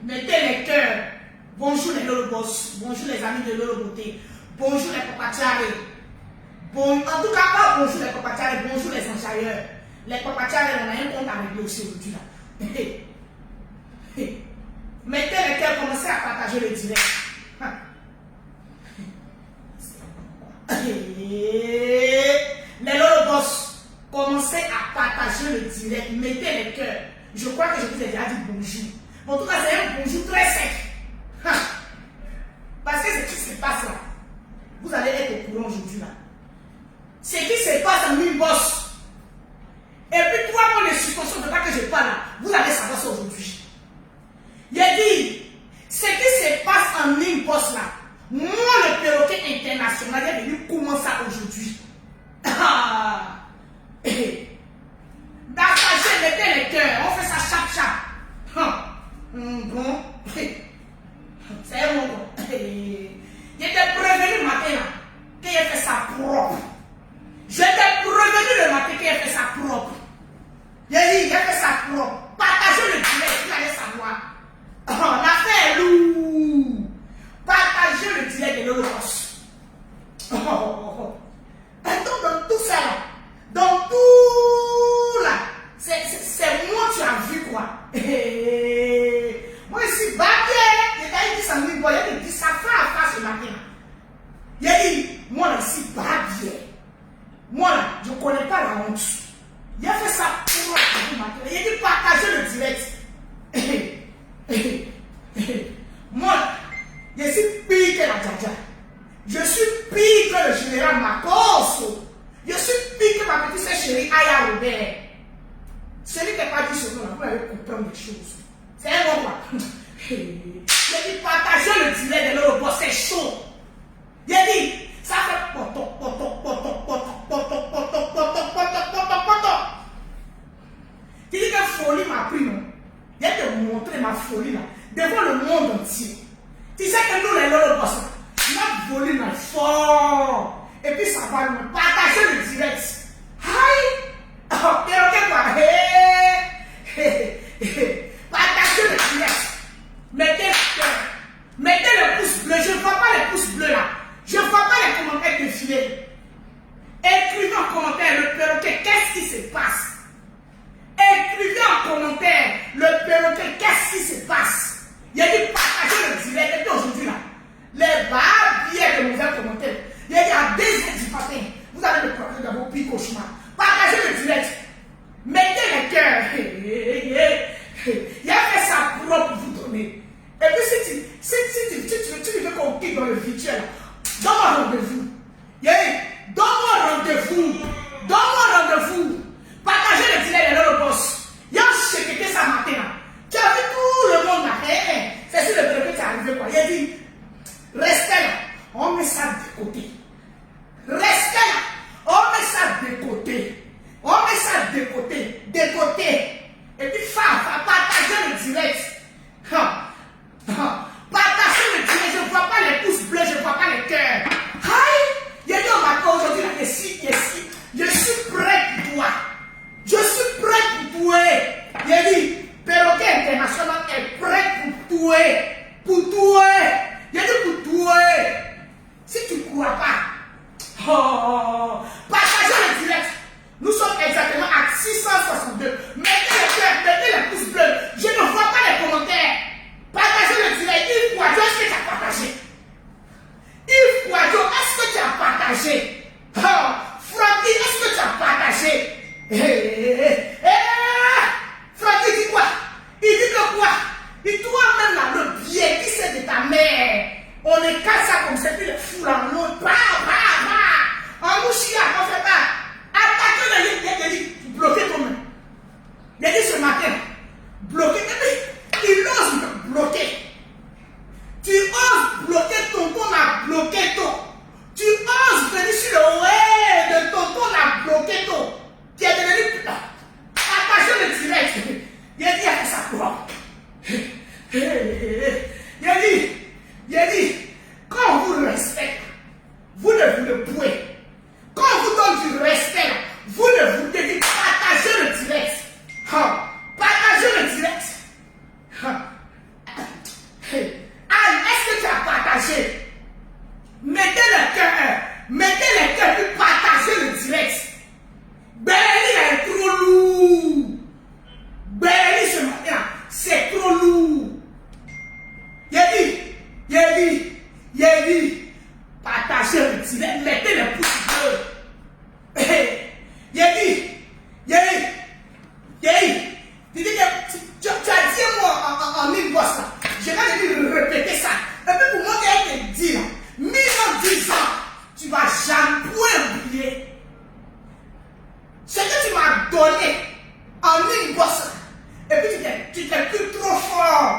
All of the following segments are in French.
Mettez les cœurs. Bonjour les Lolo Boss. Bonjour les amis de Lolo Beauté. Bonjour les papachari. En tout cas, pas bonjour les papachari, bonjour les enchayeurs. Les papachari, on a un compte à régler aussi aujourd'hui là. Mettez les cœurs, commencez à partager le direct. Les Lolo Boss, commencez à partager le direct. Mettez les cœurs. Je crois que je vous ai déjà dit bonjour. En tout cas, c'est un bonjour très sec. Parce que ce qui se passe là, vous allez être au courant aujourd'hui là. Ce qui se passe en Inbox. Et puis 3 mois de suspension, de pas que je parle là, vous allez savoir ça aujourd'hui. Il a dit, ce qui se passe en Inbox là, moi le perroquet international, il est venu commencer aujourd'hui. Dans sa chaîne, mettez les cœurs, on fait ça chap. Bon, c'est un bon. Il était prévenu le matin là, qu'il a fait ça propre. J'étais prévenu le matin qu'il a fait ça propre. Il a dit, il a fait ça propre. Partagez le direct, vous allez savoir. L'affaire est lourde. Partagez le direct de Lolo Boss. Dans tout ça là, dans tout là, c'est moi tu as vu quoi. Moi ici, Babier, il a dit ça, il a dit ça face ce matin. Il a dit, moi là ici, Babier. Moi là, je ne connais pas la honte. Il a fait ça pour moi. Il a dit partager le direct. Moi, je suis pire que la Djadja. Je suis pire que le général Makoso. Je suis pire que ma petite sœur chérie Aya Robert. Celui qui n'a pas dit ce nom là, vous allez comprendre des choses. C'est un bon quoi. Il a dit partagez le direct de Lolo Boss, c'est chaud. Il a dit ça fait poto. Tu dis que folie m'a pris, non? Il a te montré ma folie là, devant le monde entier. Tu sais que nous les Lolo Boss, notre volume est fort. Et puis ça va nous partager le direct. Aïe! Perroquet quoi? Partagez le direct. Mettez le pouce bleu. Je ne vois pas les pouces bleus là. Je ne vois pas les commentaires défiler. Écrivez en commentaire le perroquet, qu'est-ce qui se passe? Écrivez en commentaire le perroquet, qu'est-ce qui se passe? Il a dit partagez le direct. Et puis aujourd'hui là, les barbiers de mauvais commentaires. Il a dit à 2h du matin, vous allez me protéger dans vos pires cauchemars. Partagez le direct. Mettez les cœurs. Il a fait ça propre pour vous donner. Et puis si tu veux qu'on quitte dans le virtuel, donne-moi rendez-vous. Donne-moi rendez-vous. Donne-moi rendez-vous. Partagez le direct de Lolo Boss. Il y a un chéqueté ça matin. Tu as vu tout le monde là. C'est sur le perroquet qui est arrivé quoi. Il a dit, restez là. On met ça de côté. Restez là. On met ça de côté. On met ça de côté. De côté. Et puis, partagez le direct. Partagez le direct. Je ne vois pas les pouces bleus, je ne vois pas les cœurs. Aïe! Il y a dit au matin aujourd'hui, je suis prêt pour toi. Je suis prêt pour tuer. Il a dit, perroquet international est prêt pour tuer. Pour tuer. Il a dit pour tuer. Si tu ne crois pas, partagez le direct. Nous sommes exactement à 662. Mettez les cœurs, mettez les pouces bleus. Je ne vois pas les commentaires. Partagez le direct. Yves Kouadio, est-ce que tu as partagé? Yves Kouadio, est-ce que tu as partagé? Francky, est-ce que tu as partagé? Francky dit quoi? Il dit que quoi? Il dit toi-même là, le biais qui c'est de ta mère. On les casse ça comme ça, puis les fous là, on nous bloqué. Tu oses bloquer tonton m'a bloqué ton. Tu oses venir sur le ouais de tonton m'a bloqué ton. Qui est devenu attaché le direct. Il a dit à sa quoi. Il a dit, quand on vous respecte, vous ne vous le pouvez. Quand on vous donne du respect, vous ne vous devez partager le direct. Partagez le direct. Anne, est-ce que tu as partagé? Mettez les cœurs pour partager le direct. Béni est trop lourd. Béni ce matin, c'est trop lourd. Il a dit, partagez le direct, mettez les pouces bleus. Il a dit, tu as dit moi en inbox là. Je vais répéter ça. Et puis pour moi, elle te dit là, 10 ans, tu ne vas jamais oublier. Ce que tu m'as donné en inbox là. Et puis tu t'es plus trop fort.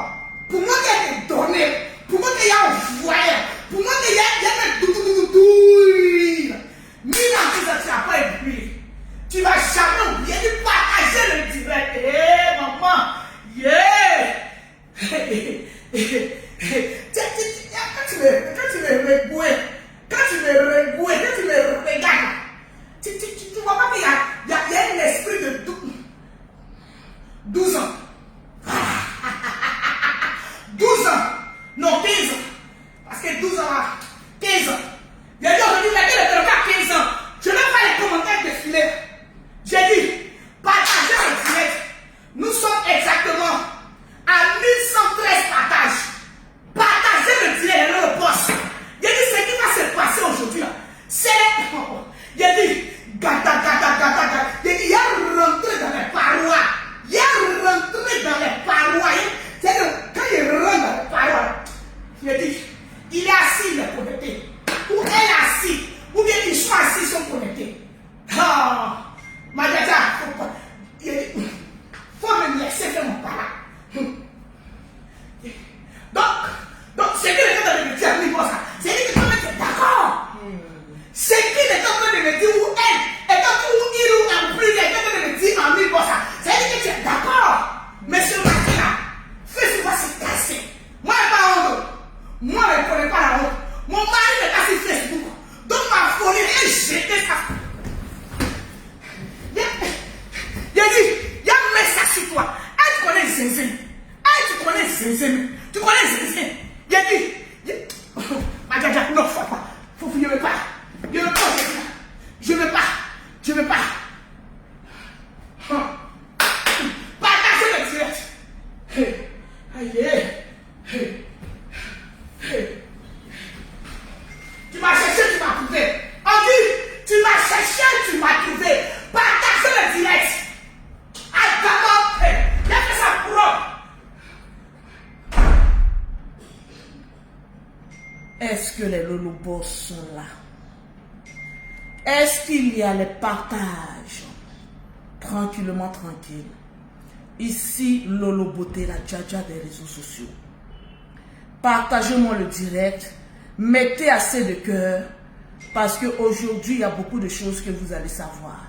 Pour moi, elle t'a donné. Pour moi, il y a envoyé. Pour moi, il y a tout. 1000 ans, tu n'as pas oublié. Tu ne vas jamais oublier de partager le direct. Hé, maman. Yeah. Quand tu me regardes, tu vois pas qu'il y a un esprit de 12 ans. 12 ans. Non, 15 ans. Parce que 12 ans, 15 ans. Il a dit aujourd'hui, mettez le cas 15 ans. Je n'ai pas les commentaires défiler. J'ai dit, partagez le direct. Nous sommes exactement à 1113 partages. Partagez le direct, le boss. Il a dit, ce qui va se passer aujourd'hui là, c'est. Il a dit, gata. Il a dit, il a rentré dans les parois. C'est-à-dire, quand il rentre dans les parois, il a dit, il est assis, il est connecté. Ou elle est assise, ou bien ils sont assis, ils sont connectés. Madame, il faut me laisser faire mon parole. Donc, c'est qui est en train de me dire à lui, c'est lui qui est en train de me dire d'accord. C'est qui est en train de me dire où elle, est en train où il ou en plus, elle est en train de me dire en lui, c'est lui qui est d'accord. Mais ce matin-là, Facebook va se casser. Moi, je n'ai pas honte. Moi, je ne connais pas la honte. Mon mari est cassé Facebook. Donc, ma folie est jetée ça. Il a dit, il y a un message sur toi. Tu connais Zinzin. Tu connais Zinzin. Tu connais Zinzin. Il a dit, Madja, non, faut pas. Je ne veux pas. Je ne veux pas. Partagez le direct. Tu m'as cherché, tu m'as trouvé. On dit, tu m'as cherché, tu m'as trouvé. Partagez le direct. Il a fait ça propre. Est-ce que les lolobos sont là? Est-ce qu'il y a les partages? Tranquillement, tranquille. Ici, Lolo Beauté, la Dja des réseaux sociaux. Partagez-moi le direct. Mettez assez de cœur. Parce qu'aujourd'hui, il y a beaucoup de choses que vous allez savoir.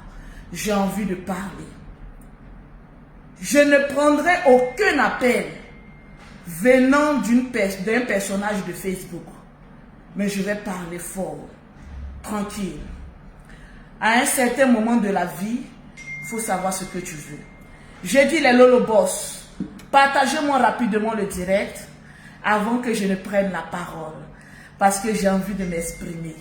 J'ai envie de parler. Je ne prendrai aucun appel venant d'un personnage de Facebook. Mais je vais parler fort. Tranquille. À un certain moment de la vie, il faut savoir ce que tu veux. J'ai dit les Lolo Boss, partagez-moi rapidement le direct avant que je ne prenne la parole. Parce que j'ai envie de m'exprimer.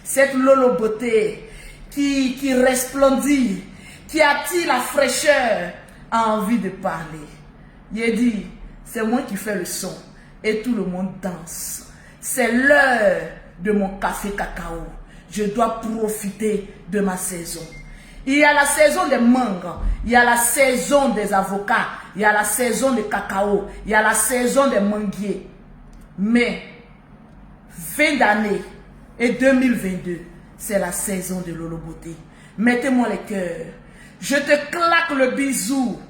Cette Lolo Beauté qui resplendit, qui attire la fraîcheur, a envie de parler. Il dit, c'est moi qui fais le son et tout le monde danse. C'est l'heure de mon café cacao. Je dois profiter de ma saison. Il y a la saison des mangues, il y a la saison des avocats, il y a la saison des cacao, il y a la saison des manguiers. Mais fin d'année et 2022, c'est la saison de Lolo Beauté. Mettez-moi les cœurs. Je te claque le bisou.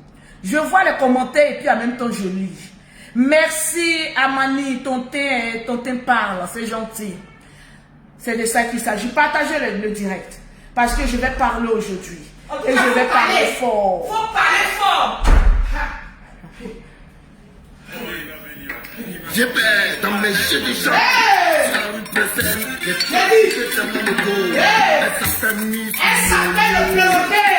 Je vois les commentaires et puis en même temps je lis. Merci Amani, ton thé parle, c'est gentil. C'est de ça qu'il s'agit. Partagez le direct. Parce que je vais parler aujourd'hui. Et je vais parler fort. Faut parler fort. J'ai peur dans mes jeux de chant. Elle s'appelle le pleurer.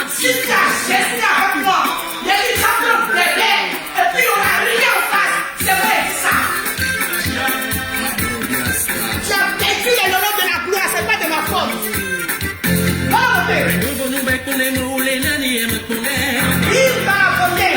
Si tu as gêné avec moi, il y a des gens qui ont bébé. Et puis on n'a rien en face. C'est vrai ça. Tu as perdu les lolos de la gloire, c'est pas de ma faute. Il va voter.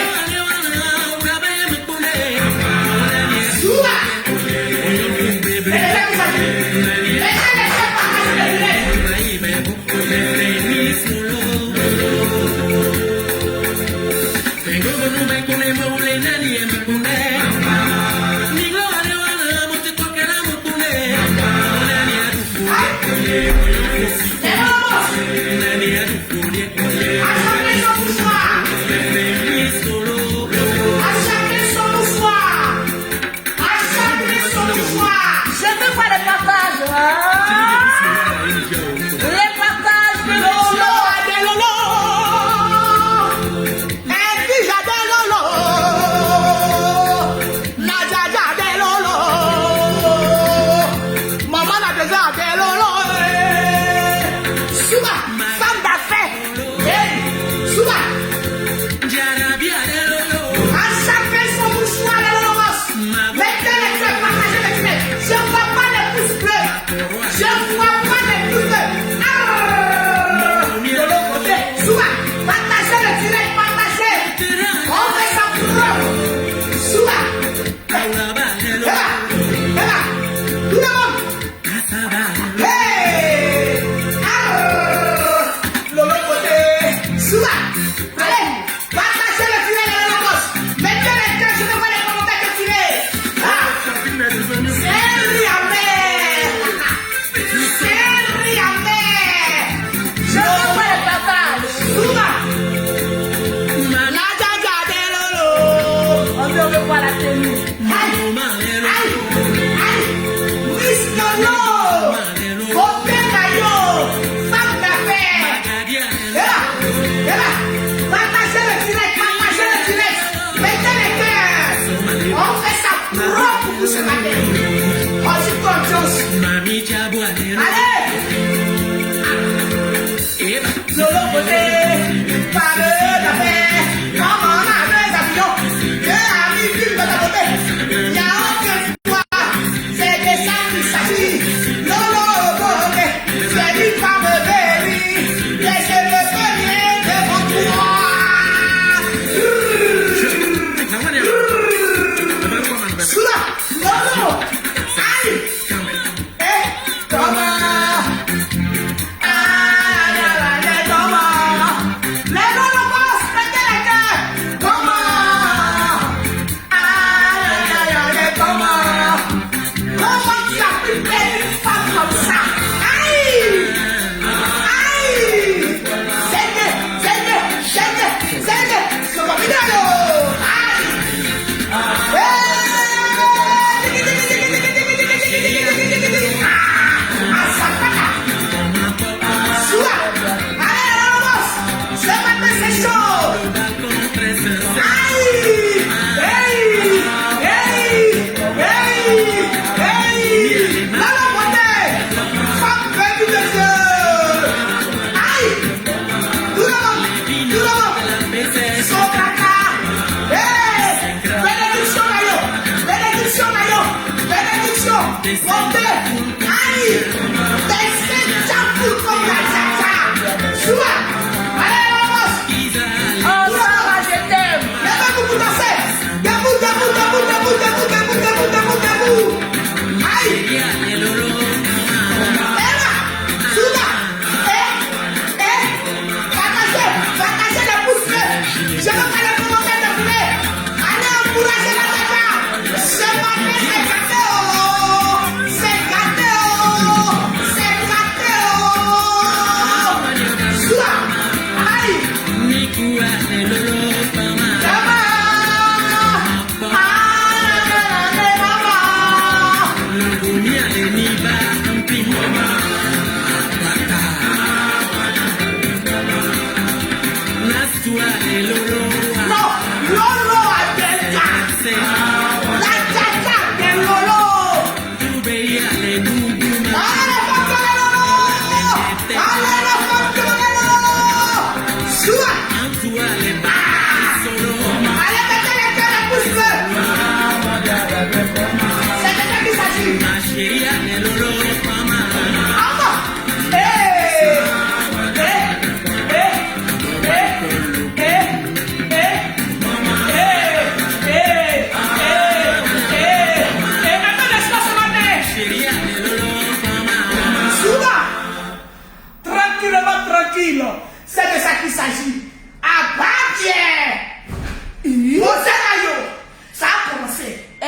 C'est gâté.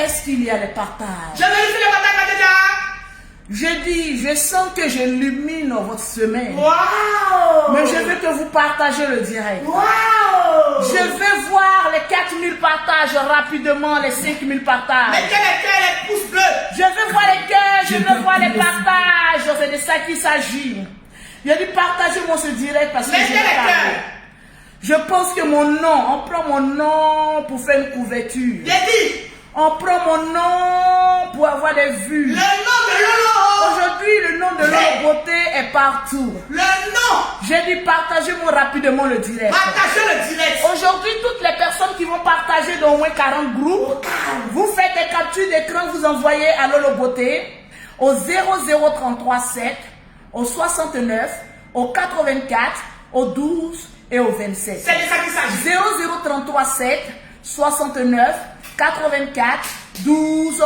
est-ce qu'il y a les partages? Je vérifie les partages déjà. Je dis, je sens que j'illumine votre semaine. Wow! Mais je veux que vous partagez le direct. Wow! Je veux voir les 4000 partages rapidement, les 5000 partages. Mettez les cœurs, les pouces bleus. Je veux voir les cœurs, je veux voir les partages. C'est de ça qu'il s'agit. Je dis partagez-moi ce direct parce que Mettez je les vais parler. cœurs. Je pense que mon nom, on prend mon nom pour faire une couverture. J'ai dit, On prend mon nom pour avoir des vues. le nom de Lolo. Aujourd'hui, le nom de Lolo Beauté est partout. Le nom. J'ai dit partagez-moi rapidement le direct. Partagez le direct. Aujourd'hui, toutes les personnes qui vont partager dans au moins 40 groupes, vous faites des captures d'écran, vous envoyez à Lolo Beauté au 00337, au 69, au 84, au 12 et au 27. C'est de ça qu'il s'agit. 00337, 69, 84, 12,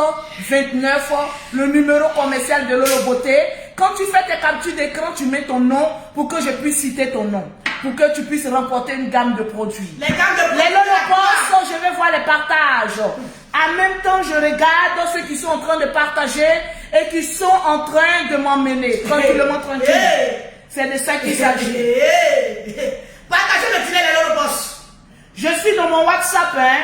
29, le numéro commercial de Lolo Beauté. Quand tu fais tes captures d'écran, tu mets ton nom pour que je puisse citer ton nom, pour que tu puisses remporter une gamme de produits. Les gammes de Les Lolo Boss, je vais voir les partages. En même temps, je regarde ceux qui sont en train de partager et qui sont en train de m'emmener. Tranquillement, tranquille. C'est de ça qu'il s'agit. Partagez le direct de Lolo Boss. Je suis dans mon WhatsApp, hein.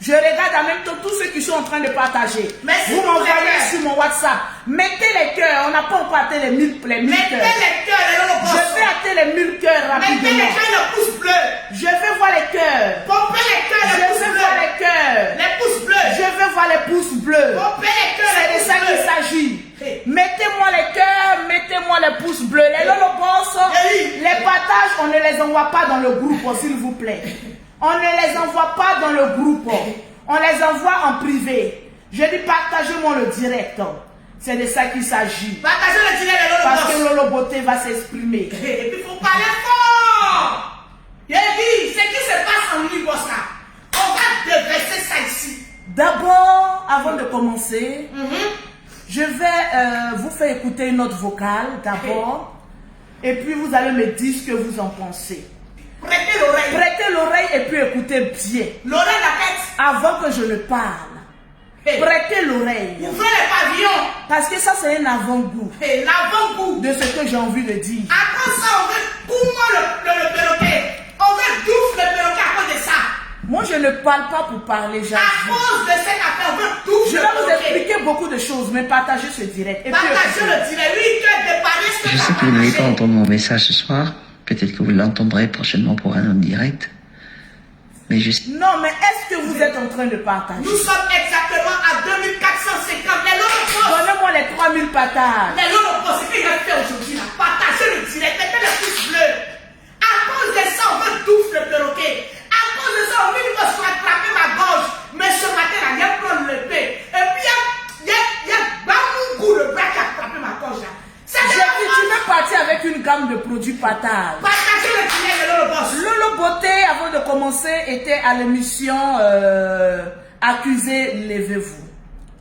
Je regarde en même temps tous ceux qui sont en train de partager. Merci Vous pour les m'envoyez cœurs. sur mon WhatsApp. Mettez les cœurs. On n'a pas encore atteint les 1000 Mettez cœurs. les cœurs de Lolo Boss. Je vais atteindre les 1000 cœurs Mettez les rapidement. cœurs, le pouce bleu. Je vais voir les cœurs. Pompez les cœurs, Je les pouces veux voir bleus. les cœurs. Les pouces bleus. Je veux voir les pouces bleus. Pompez les cœurs, C'est les de pouces ça qu'il bleus. s'agit. Hey. Mettez-moi les cœurs, mettez-moi les pouces bleus. Les Lolo Boss, Hey. les partages, on ne les envoie pas dans le groupe, s'il vous plaît. On ne les envoie pas dans le groupe. On les envoie en privé. Je dis partagez-moi le direct. C'est de ça qu'il s'agit. Partagez le direct de Lolo Parce que Boss. Lolo Beauté va s'exprimer. Et puis il faut parler fort. J'ai dit, ce qui se passe en Lagos là, on va déverser ça ici. D'abord, avant de commencer, je vais vous faire écouter une note vocale d'abord. Et puis vous allez me dire ce que vous en pensez. Prêtez l'oreille. Prêtez l'oreille et puis écoutez bien. L'oreille la tête. Avant que je ne parle, Hey. prêtez l'oreille. Ouvrez les pavillons. Parce que ça, c'est un avant-goût Et l'avant-goût. de ce que j'ai envie de dire. Après ça, on veut comment le perroquet. On veut douce le perroquet à cause de ça. Moi, je ne parle pas pour parler, À j'avoue. cause de cette affaire, on veut douce Je le vais vous perroquet. expliquer beaucoup de choses, mais partagez ce direct. Et puis, Partagez écoutez. le direct. Lui, il peut dépanner ce que Je sais que vous n'allez pas entendre mon message ce soir. Peut-être que vous l'entendrez prochainement pour un autre direct. Mais je sais Non, mais est-ce que vous êtes en train de partager? Nous sommes exactement à 2450. Les Lolo Donnez-moi les 3000 partages. Les Lolo Boss, ce qu'il a fait aujourd'hui là, partagez le direct, mettez les pouces bleus. À cause de ça, on veut douce le perroquet. À cause de ça, on veut se rattraper ma gorge. Mais ce matin là, il y a prendre le paix. Et puis il y a Bamoukou, le bras qui a attrapé ma gorge là. C'est J'ai dit, tu veux partir avec une gamme de produits partage. Partagez le direct de Lolo Boss. Lolo Beauté, avant de commencer, était à l'émission Accusé, levez-vous.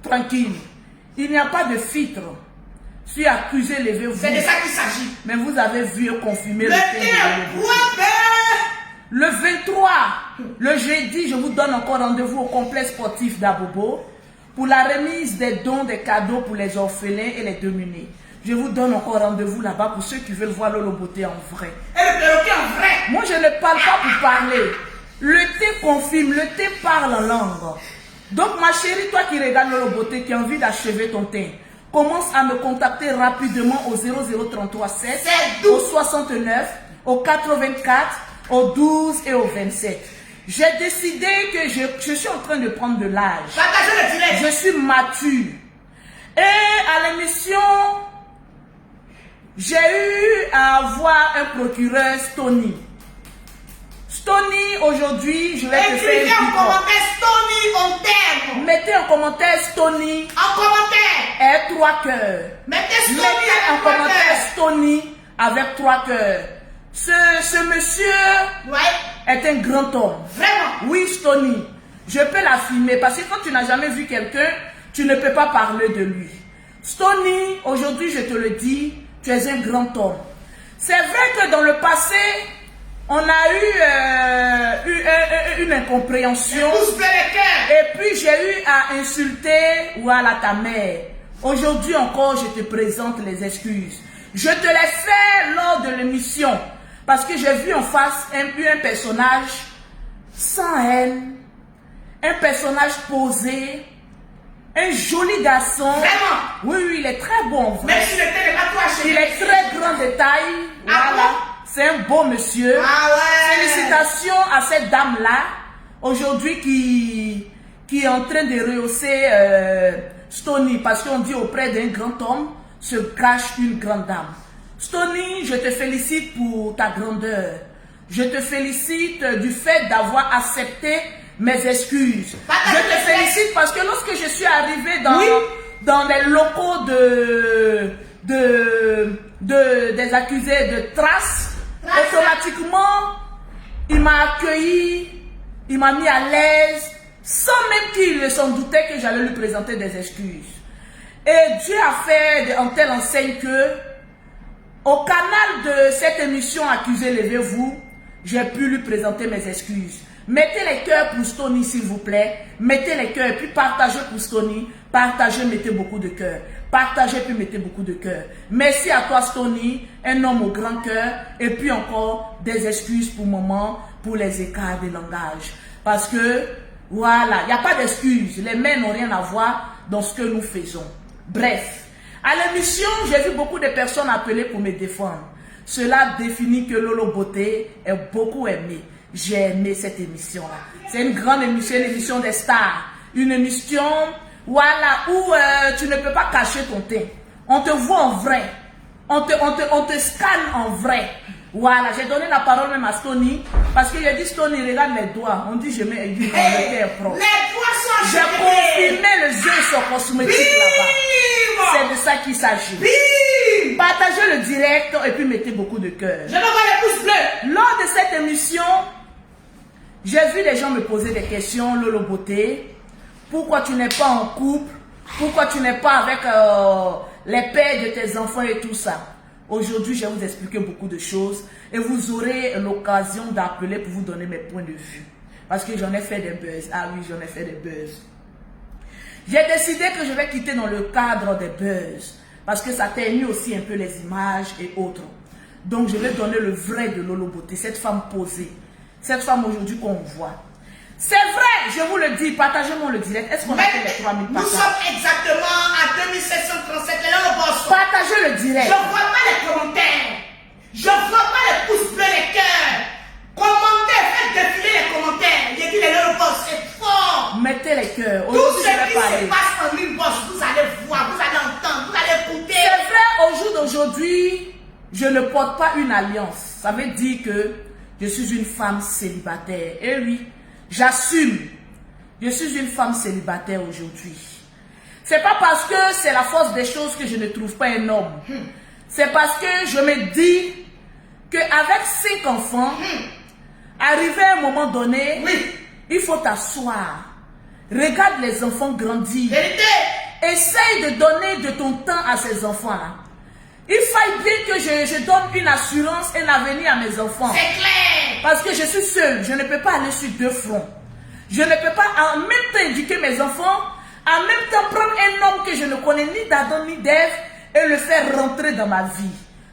Tranquille. Il n'y a pas de filtre. Si accusé, levez-vous. C'est de ça qu'il s'agit. Mais vous avez vu et confirmé Le le thé thème de Lolo Beauté. point vert. Le 23, le jeudi, je vous donne encore rendez-vous au complexe sportif d'Abobo pour la remise des dons, des cadeaux pour les orphelins et les démunis. Je vous donne encore rendez-vous là-bas pour ceux qui veulent voir Lolo Beauté en vrai. Et le perroquet en vrai. Moi, je ne parle pas pour parler. Le thé confirme, le thé parle en langue. Donc, ma chérie, toi qui regardes Lolo Beauté, qui a envie d'achever ton thé, commence à me contacter rapidement au 00337, C'est doux. au 69, au 84, au 12 et au 27. J'ai décidé que je suis en train de prendre de l'âge. Partagez le direct. Je suis mature. Et à l'émission, j'ai eu à avoir un procureur Stony. Stony, aujourd'hui, je vais te faire Écrivez en une commentaire Stony, on t'aime. Mettez en commentaire Stony En commentaire. et 3 cœurs. Mettez Stony Mettez en avec commentaire Stony avec 3 cœurs. Ce monsieur Ouais, est un grand homme. vraiment. Oui, Stony, je peux l'affirmer parce que quand tu n'as jamais vu quelqu'un, tu ne peux pas parler de lui. Stony, aujourd'hui, je te le dis, tu es un grand homme. C'est vrai que dans le passé, On a eu une incompréhension. Pousse bleu les cœurs. Et puis j'ai eu à insulter voilà ta mère. Aujourd'hui encore, je te présente les excuses. Je te l'ai fait lors de l'émission. Parce que j'ai vu en face un personnage sans haine. Un personnage posé. Un joli garçon. Vraiment? Oui, oui, il est très bon. Vrai. Même si le thé n'est pas toi, chérie. Il est très grand de taille. Ah Voilà. bon? C'est un beau monsieur. Ah ouais. Félicitations à cette dame-là. Aujourd'hui qui est en train de rehausser Stony. Parce qu'on dit auprès d'un grand homme se cache une grande dame. Stony, je te félicite pour ta grandeur. Je te félicite du fait d'avoir accepté mes excuses. Je te félicite parce que lorsque je suis arrivée dans les locaux des accusés de trace, automatiquement, il m'a accueilli, il m'a mis à l'aise, sans même qu'il ne s'en doutait que j'allais lui présenter des excuses. Et Dieu a fait en telle enseigne que, au canal de cette émission Accusé, levez-vous, j'ai pu lui présenter mes excuses. Mettez les cœurs pour Stony, s'il vous plaît. Mettez les cœurs et puis partagez pour Stony. Partagez, mettez beaucoup de cœur. Partagez puis mettez beaucoup de cœur. Merci à toi, Stony, un homme au grand cœur. Et puis encore des excuses pour maman, pour les écarts de langage. Parce que, voilà, il n'y a pas d'excuses. Les mains n'ont rien à voir dans ce que nous faisons. Bref, à l'émission, j'ai vu beaucoup de personnes appeler pour me défendre. Cela définit que Lolo Beauté est beaucoup aimé. J'ai aimé cette émission-là. C'est une grande émission, une émission des stars. Une émission, voilà, où tu ne peux pas cacher ton teint. On te voit en vrai. On te scanne en vrai. Voilà, j'ai donné la parole même à Stony. Parce que j'ai dit, Stony, regarde mes doigts. On dit, je mets le cœur propre. Les doigts sont J'ai confirmé le jeu sur cosmétique là-bas. C'est de ça qu'il s'agit. Partagez le direct et puis mettez beaucoup de cœur. Je n'envoie les pouces bleus. Lors de cette émission, j'ai vu les gens me poser des questions. Lolo Beauté, pourquoi tu n'es pas en couple? Pourquoi tu n'es pas avec les pères de tes enfants et tout ça? Aujourd'hui, je vais vous expliquer beaucoup de choses et vous aurez l'occasion d'appeler pour vous donner mes points de vue. Parce que j'en ai fait des buzz. Ah oui, j'en ai fait des buzz. J'ai décidé que je vais quitter dans le cadre des buzz. Parce que ça ternit aussi un peu les images et autres. Donc, je vais donner le vrai de Lolo Beauté. Cette femme posée. Cette femme aujourd'hui qu'on voit. C'est vrai, je vous le dis. Partagez-moi le direct. Est-ce qu'on a fait les 3000 partages? Nous sommes exactement à 2737. Et là, le boss. Partagez le direct. Je ne vois pas les commentaires. Je ne vois pas les pouces bleus, les cœurs. Commentez, faites défiler les commentaires. J'ai dit, le boss, c'est fort. Mettez les cœurs. Tout Aujourd'hui, ce je vais qui parler. se passe en ligne, boss, vous allez voir, vous allez entendre, vous allez écouter. C'est vrai, au jour d'aujourd'hui, je ne porte pas une alliance. Ça veut dire que je suis une femme célibataire. Et oui, j'assume. Je suis une femme célibataire aujourd'hui. C'est pas parce que c'est la force des choses que je ne trouve pas un homme. C'est parce que je me dis qu'avec 5 enfants, arrivé à un moment donné, il faut t'asseoir. Regarde les enfants grandir. Vérité. Essaye de donner de ton temps à ces enfants-là. Il faille bien que je donne une assurance, un avenir à mes enfants. C'est clair. Parce que je suis seule, je ne peux pas aller sur 2 fronts. Je ne peux pas en même temps éduquer mes enfants, en même temps prendre un homme que je ne connais ni d'Adam ni d'Ève et le faire rentrer dans ma vie.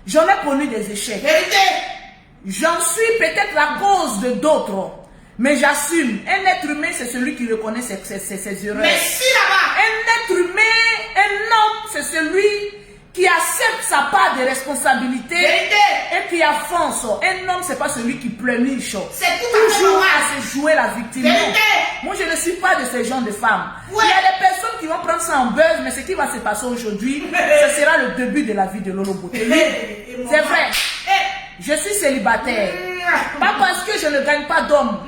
J'en ai connu des échecs. Vérité. J'en suis peut-être la cause de d'autres. Mais j'assume, un être humain, c'est celui qui reconnaît ses erreurs. Merci là-bas. Un être humain, un homme, c'est celui qui accepte sa part de responsabilité. Vérité. Et qui avance. Un homme, c'est pas celui qui pleurniche. C'est tout à fait Toujours normal. à se jouer la victime. Vérité. Moi, je ne suis pas de ces genres de femmes. Ouais. Il y a des personnes qui vont prendre ça en buzz, mais ce qui va se passer aujourd'hui, ce sera le début de la vie de Lolo Beauté. C'est vrai. Je suis célibataire. Pas parce que je ne gagne pas d'homme.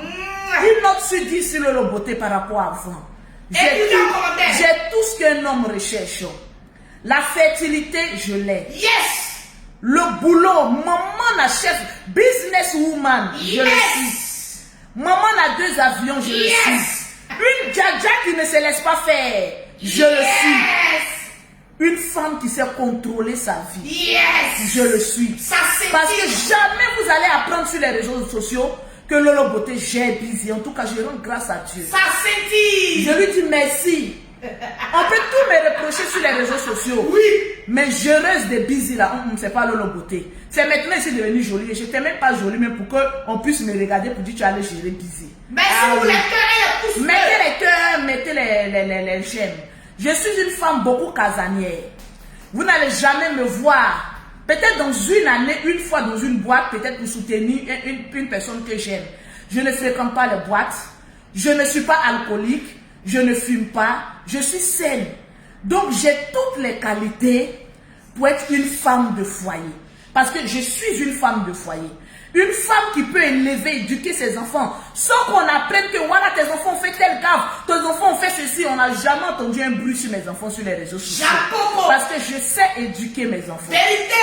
Une note sur 10 sur Lolo Beauté par rapport à avant. J'ai tout ce qu'un homme recherche. La fertilité, je l'ai. Yes. Le boulot, maman la chef, businesswoman, je le suis. Maman a 2 avions, je le suis. Une djaja qui ne se laisse pas faire, je le suis. une femme qui sait contrôler sa vie. Yes. Je le suis. Ça c'est Parce que jamais vous allez apprendre sur les réseaux sociaux que Lolo Beauté gère busy. En tout cas, je rends grâce à Dieu. Ça c'est Je lui dis merci. On peut tout me reprocher sur les réseaux sociaux. Oui. Mais je reste des busy là. C'est pas Lolo Beauté. C'est maintenant que c'est devenu joli. Et je n'étais même pas jolie, même pour qu'on puisse me regarder pour dire que tu allais gérer busy. Mais si vous les cœurs et les pouces bleus. Mettez les cœurs, mettez les j'aime. Je suis une femme beaucoup casanière. Vous n'allez jamais me voir. Peut-être dans une année, une fois dans une boîte, peut-être pour soutenir une personne que j'aime. Je ne fréquente pas les boîtes. Je ne suis pas alcoolique. Je ne fume pas. Je suis saine. Donc j'ai toutes les qualités pour être une femme de foyer. Parce que je suis une femme de foyer. Une femme qui peut élever, éduquer ses enfants, sans qu'on apprenne que voilà, tes enfants ont fait tel gaffe, tes enfants ont fait ceci. On n'a jamais entendu un bruit sur mes enfants sur les réseaux sociaux. Jacopo. Parce que je sais éduquer mes enfants. Vérité.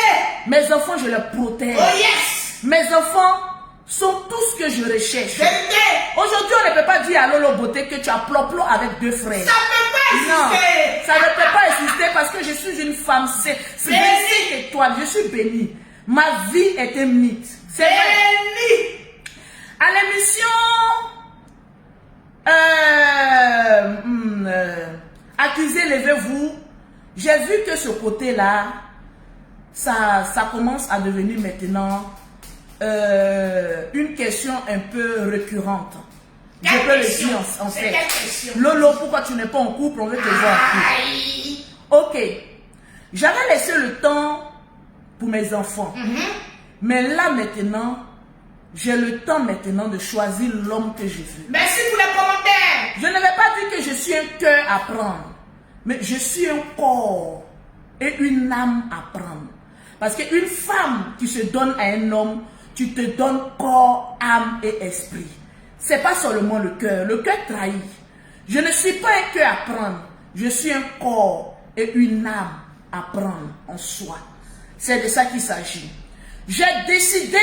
Mes enfants, je les protège. Oh yes. Mes enfants sont tout ce que je recherche. Vérité. Aujourd'hui, on ne peut pas dire à Lolo Beauté que tu as plop-plop avec 2 frères. Ça peut pas Non, exister. ça ne peut pas exister parce que je suis une femme. C'est 5 étoiles. Je suis bénie. Ma vie est un mythe. C'est vrai. Béni. À l'émission Accusé, levez-vous. J'ai vu que ce côté-là, ça commence à devenir maintenant une question un peu récurrente. Je peux le dire en fait. Lolo, pourquoi tu n'es pas en couple? On veut te voir en couple. Ok. J'avais laissé le temps pour mes enfants. Mais là maintenant, j'ai le temps maintenant de choisir l'homme que je veux. Merci pour les commentaires. Je ne vais pas dire que je suis un cœur à prendre, mais je suis un corps et une âme à prendre. Parce qu'une femme qui se donne à un homme, tu te donnes corps, âme et esprit. C'est pas seulement le cœur. Le cœur trahit. Je ne suis pas un cœur à prendre. Je suis un corps et une âme à prendre en soi. C'est de ça qu'il s'agit. J'ai décidé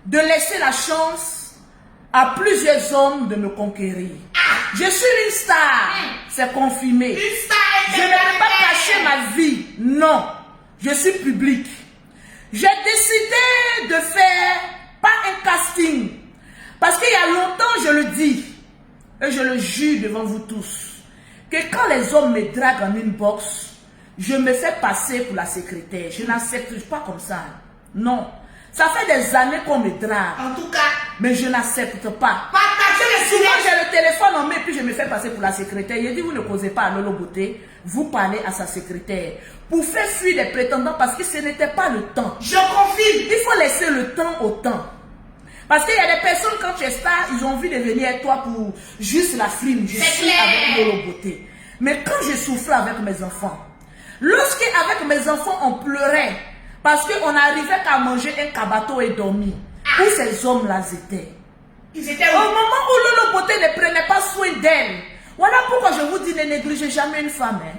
de laisser la chance à plusieurs hommes de me conquérir. Je suis une star. C'est confirmé. Une star Je ne peux pas cacher ma vie. Non. Je suis public. J'ai décidé de faire pas un casting. Parce qu'il y a longtemps, je le dis, et je le jure devant vous tous, que quand les hommes me draguent en inbox, je me fais passer pour la secrétaire. Je n'accepte pas comme ça. Non. Ça fait des années qu'on me drague. En tout cas, Mais je n'accepte pas. partagez les Souvent, silences. j'ai le téléphone en main, puis je me fais passer pour la secrétaire. Il dit, vous ne causez pas à Lolo Beauté, vous parlez à sa secrétaire. Pour faire fuir les prétendants, parce que ce n'était pas le temps. Je confirme. Il faut laisser le temps au temps. Parce qu'il y a des personnes, quand tu es star, ils ont envie de venir avec toi pour juste la frime. Je C'est suis clair. avec Lolo Beauté. Mais quand je souffrais avec mes enfants, lorsque avec mes enfants on pleurait, parce qu'on n'arrivait qu'à manger un cabato et dormir, où ces hommes-là étaient. Ils étaient Au où? moment où Lolo Beauté ne prenait pas soin d'elle, voilà pourquoi je vous dis ne négligez jamais une femme. Hein.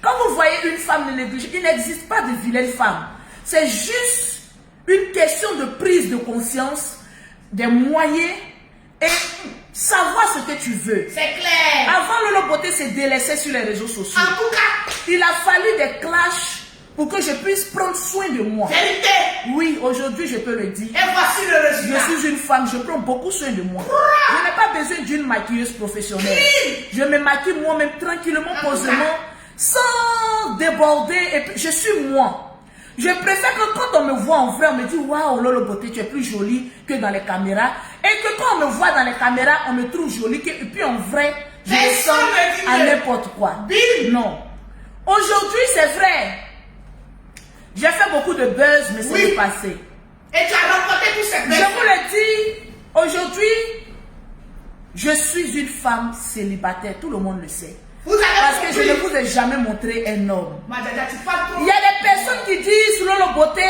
Quand vous voyez une femme ne négligez, il n'existe pas de vilaine femme. C'est juste une question de prise de conscience, des moyens et savoir ce que tu veux. C'est clair. Avant, Lolo Beauté se délaissait sur les réseaux sociaux. En tout cas, Il a fallu des clashs pour que je puisse prendre soin de moi. vérité. Oui, aujourd'hui, je peux le dire. Et voici le Je résultat. suis une femme, je prends beaucoup soin de moi. Je n'ai pas besoin d'une maquilleuse professionnelle. Je me maquille moi-même tranquillement, posément, sans déborder. Et puis, je suis moi. Je préfère que quand on me voit en vrai, on me dit waouh, Lolo Beauté, tu es plus jolie que dans les caméras. Et que quand on me voit dans les caméras, on me trouve jolie. Et puis en vrai, je Mais ressemble ça me dit à que- n'importe quoi. Bim. Non. Aujourd'hui, c'est vrai. J'ai fait beaucoup de buzz, mais c'est Oui. le passé. Et tu as remporté tous ces Je bêtes. vous le dis, aujourd'hui, je suis une femme célibataire. Tout le monde le sait. Vous avez Parce que je ne compris. vous ai jamais montré un homme. Madada, tu parles trop. Il y a des personnes qui disent, Lolo Beauté,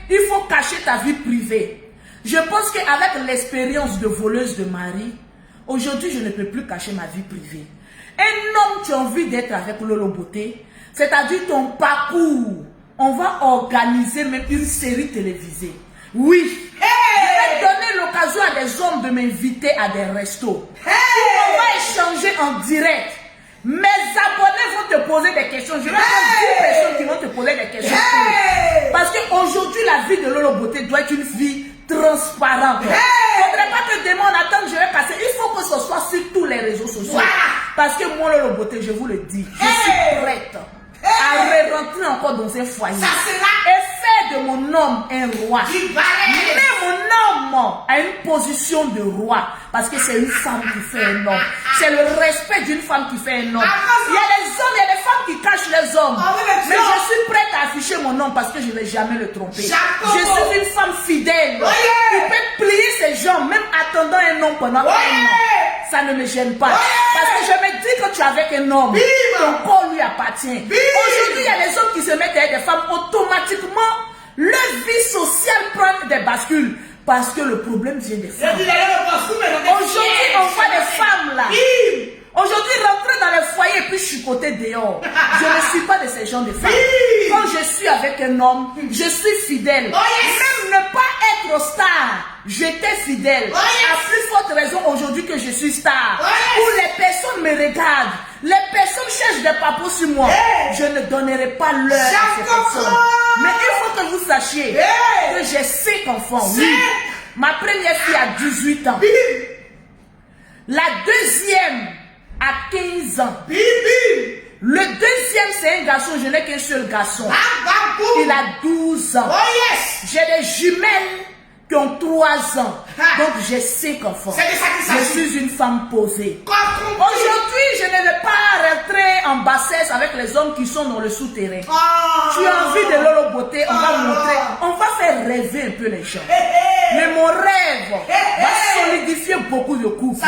il faut cacher ta vie privée. Je pense qu'avec l'expérience de voleuse de mari, aujourd'hui, je ne peux plus cacher ma vie privée. Un homme, tu as envie d'être avec Lolo Beauté, c'est-à-dire ton parcours. On va organiser même une série télévisée. Oui. Je vais donner l'occasion à des hommes de m'inviter à des restos. On va échanger en direct. Mes abonnés vont te poser des questions. Je vais prendre 10 personnes qui vont te poser des questions. Parce qu'aujourd'hui, la vie de Lolo Beauté doit être une vie transparente. Il ne faudrait pas que demain on attende, je vais passer. Il faut que ce soit sur tous les réseaux sociaux. Voilà. Parce que moi, Lolo Beauté, je vous le dis, je suis prête à rentrer encore dans un foyer. Ça sera. Et faire de mon homme un roi. Mais mon homme a une position de roi. Parce que c'est une femme qui fait un homme. C'est le respect d'une femme qui fait un homme. Il y a des hommes, il y a des femmes qui cachent les hommes. Mais je suis prête à afficher mon homme parce que je ne vais jamais le tromper. Je suis une femme fidèle. Il peut plier ses jambes, même attendant un homme pendant un an. Ça ne me gêne pas. Parce que je me dis que tu es avec un homme. Ton corps lui appartient. Aujourd'hui, il y a des hommes qui se mettent avec des femmes. Automatiquement, leur vie sociale prend des bascules. Parce que le problème vient des femmes. Aujourd'hui, on voit des femmes là. Aujourd'hui, rentrer dans les foyers et puis chicoter dehors. Je ne suis pas de ces gens de femmes. Quand je suis avec un homme, je suis fidèle. Même ne pas être star, j'étais fidèle. À plus forte raison aujourd'hui que je suis star. Où les personnes me regardent. Les personnes cherchent des papos sur moi. Je ne donnerai pas l'heure à ces personnes. Mais il faut que vous sachiez que j'ai 5 enfants. Oui. Ma première fille a 18 ans. La deuxième a 15 ans. Le deuxième, c'est un garçon. Je n'ai qu'un seul garçon. Il a 12 ans. J'ai des jumelles qui ont 3 ans. Donc j'ai 5 enfants. Je suis une femme posée. Aujourd'hui, je ne vais pas rentrer en bassesse avec les hommes qui sont dans le souterrain. Tu as envie de Lolo Beauté, on va montrer, on va faire rêver un peu les gens. Mais mon rêve va solidifier beaucoup de couples.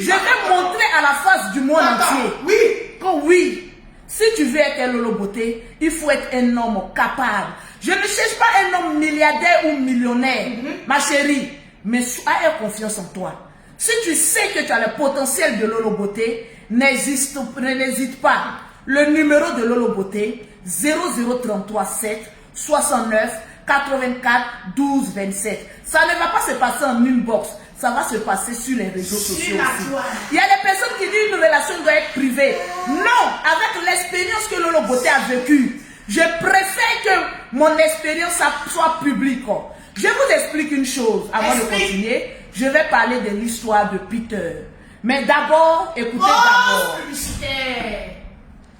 Je vais montrer à la face du monde entier que oui, si tu veux être un Lolo Beauté, il faut être un homme capable. Je ne cherche pas un homme milliardaire ou millionnaire, ma chérie, mais aie confiance en toi. Si tu sais que tu as le potentiel de Lolo Beauté, n'hésite pas. Le numéro de Lolo Beauté, 0033 7 69 84 12 27. Ça ne va pas se passer en inbox, ça va se passer sur les réseaux sociaux aussi. Il y a des personnes qui disent une relation doit être privée. Non, avec l'expérience que Lolo Beauté a vécue, je préfère que mon expérience soit publique. Je vous explique une chose avant de continuer. Je vais parler de l'histoire de Peter. Mais d'abord, écoutez d'abord.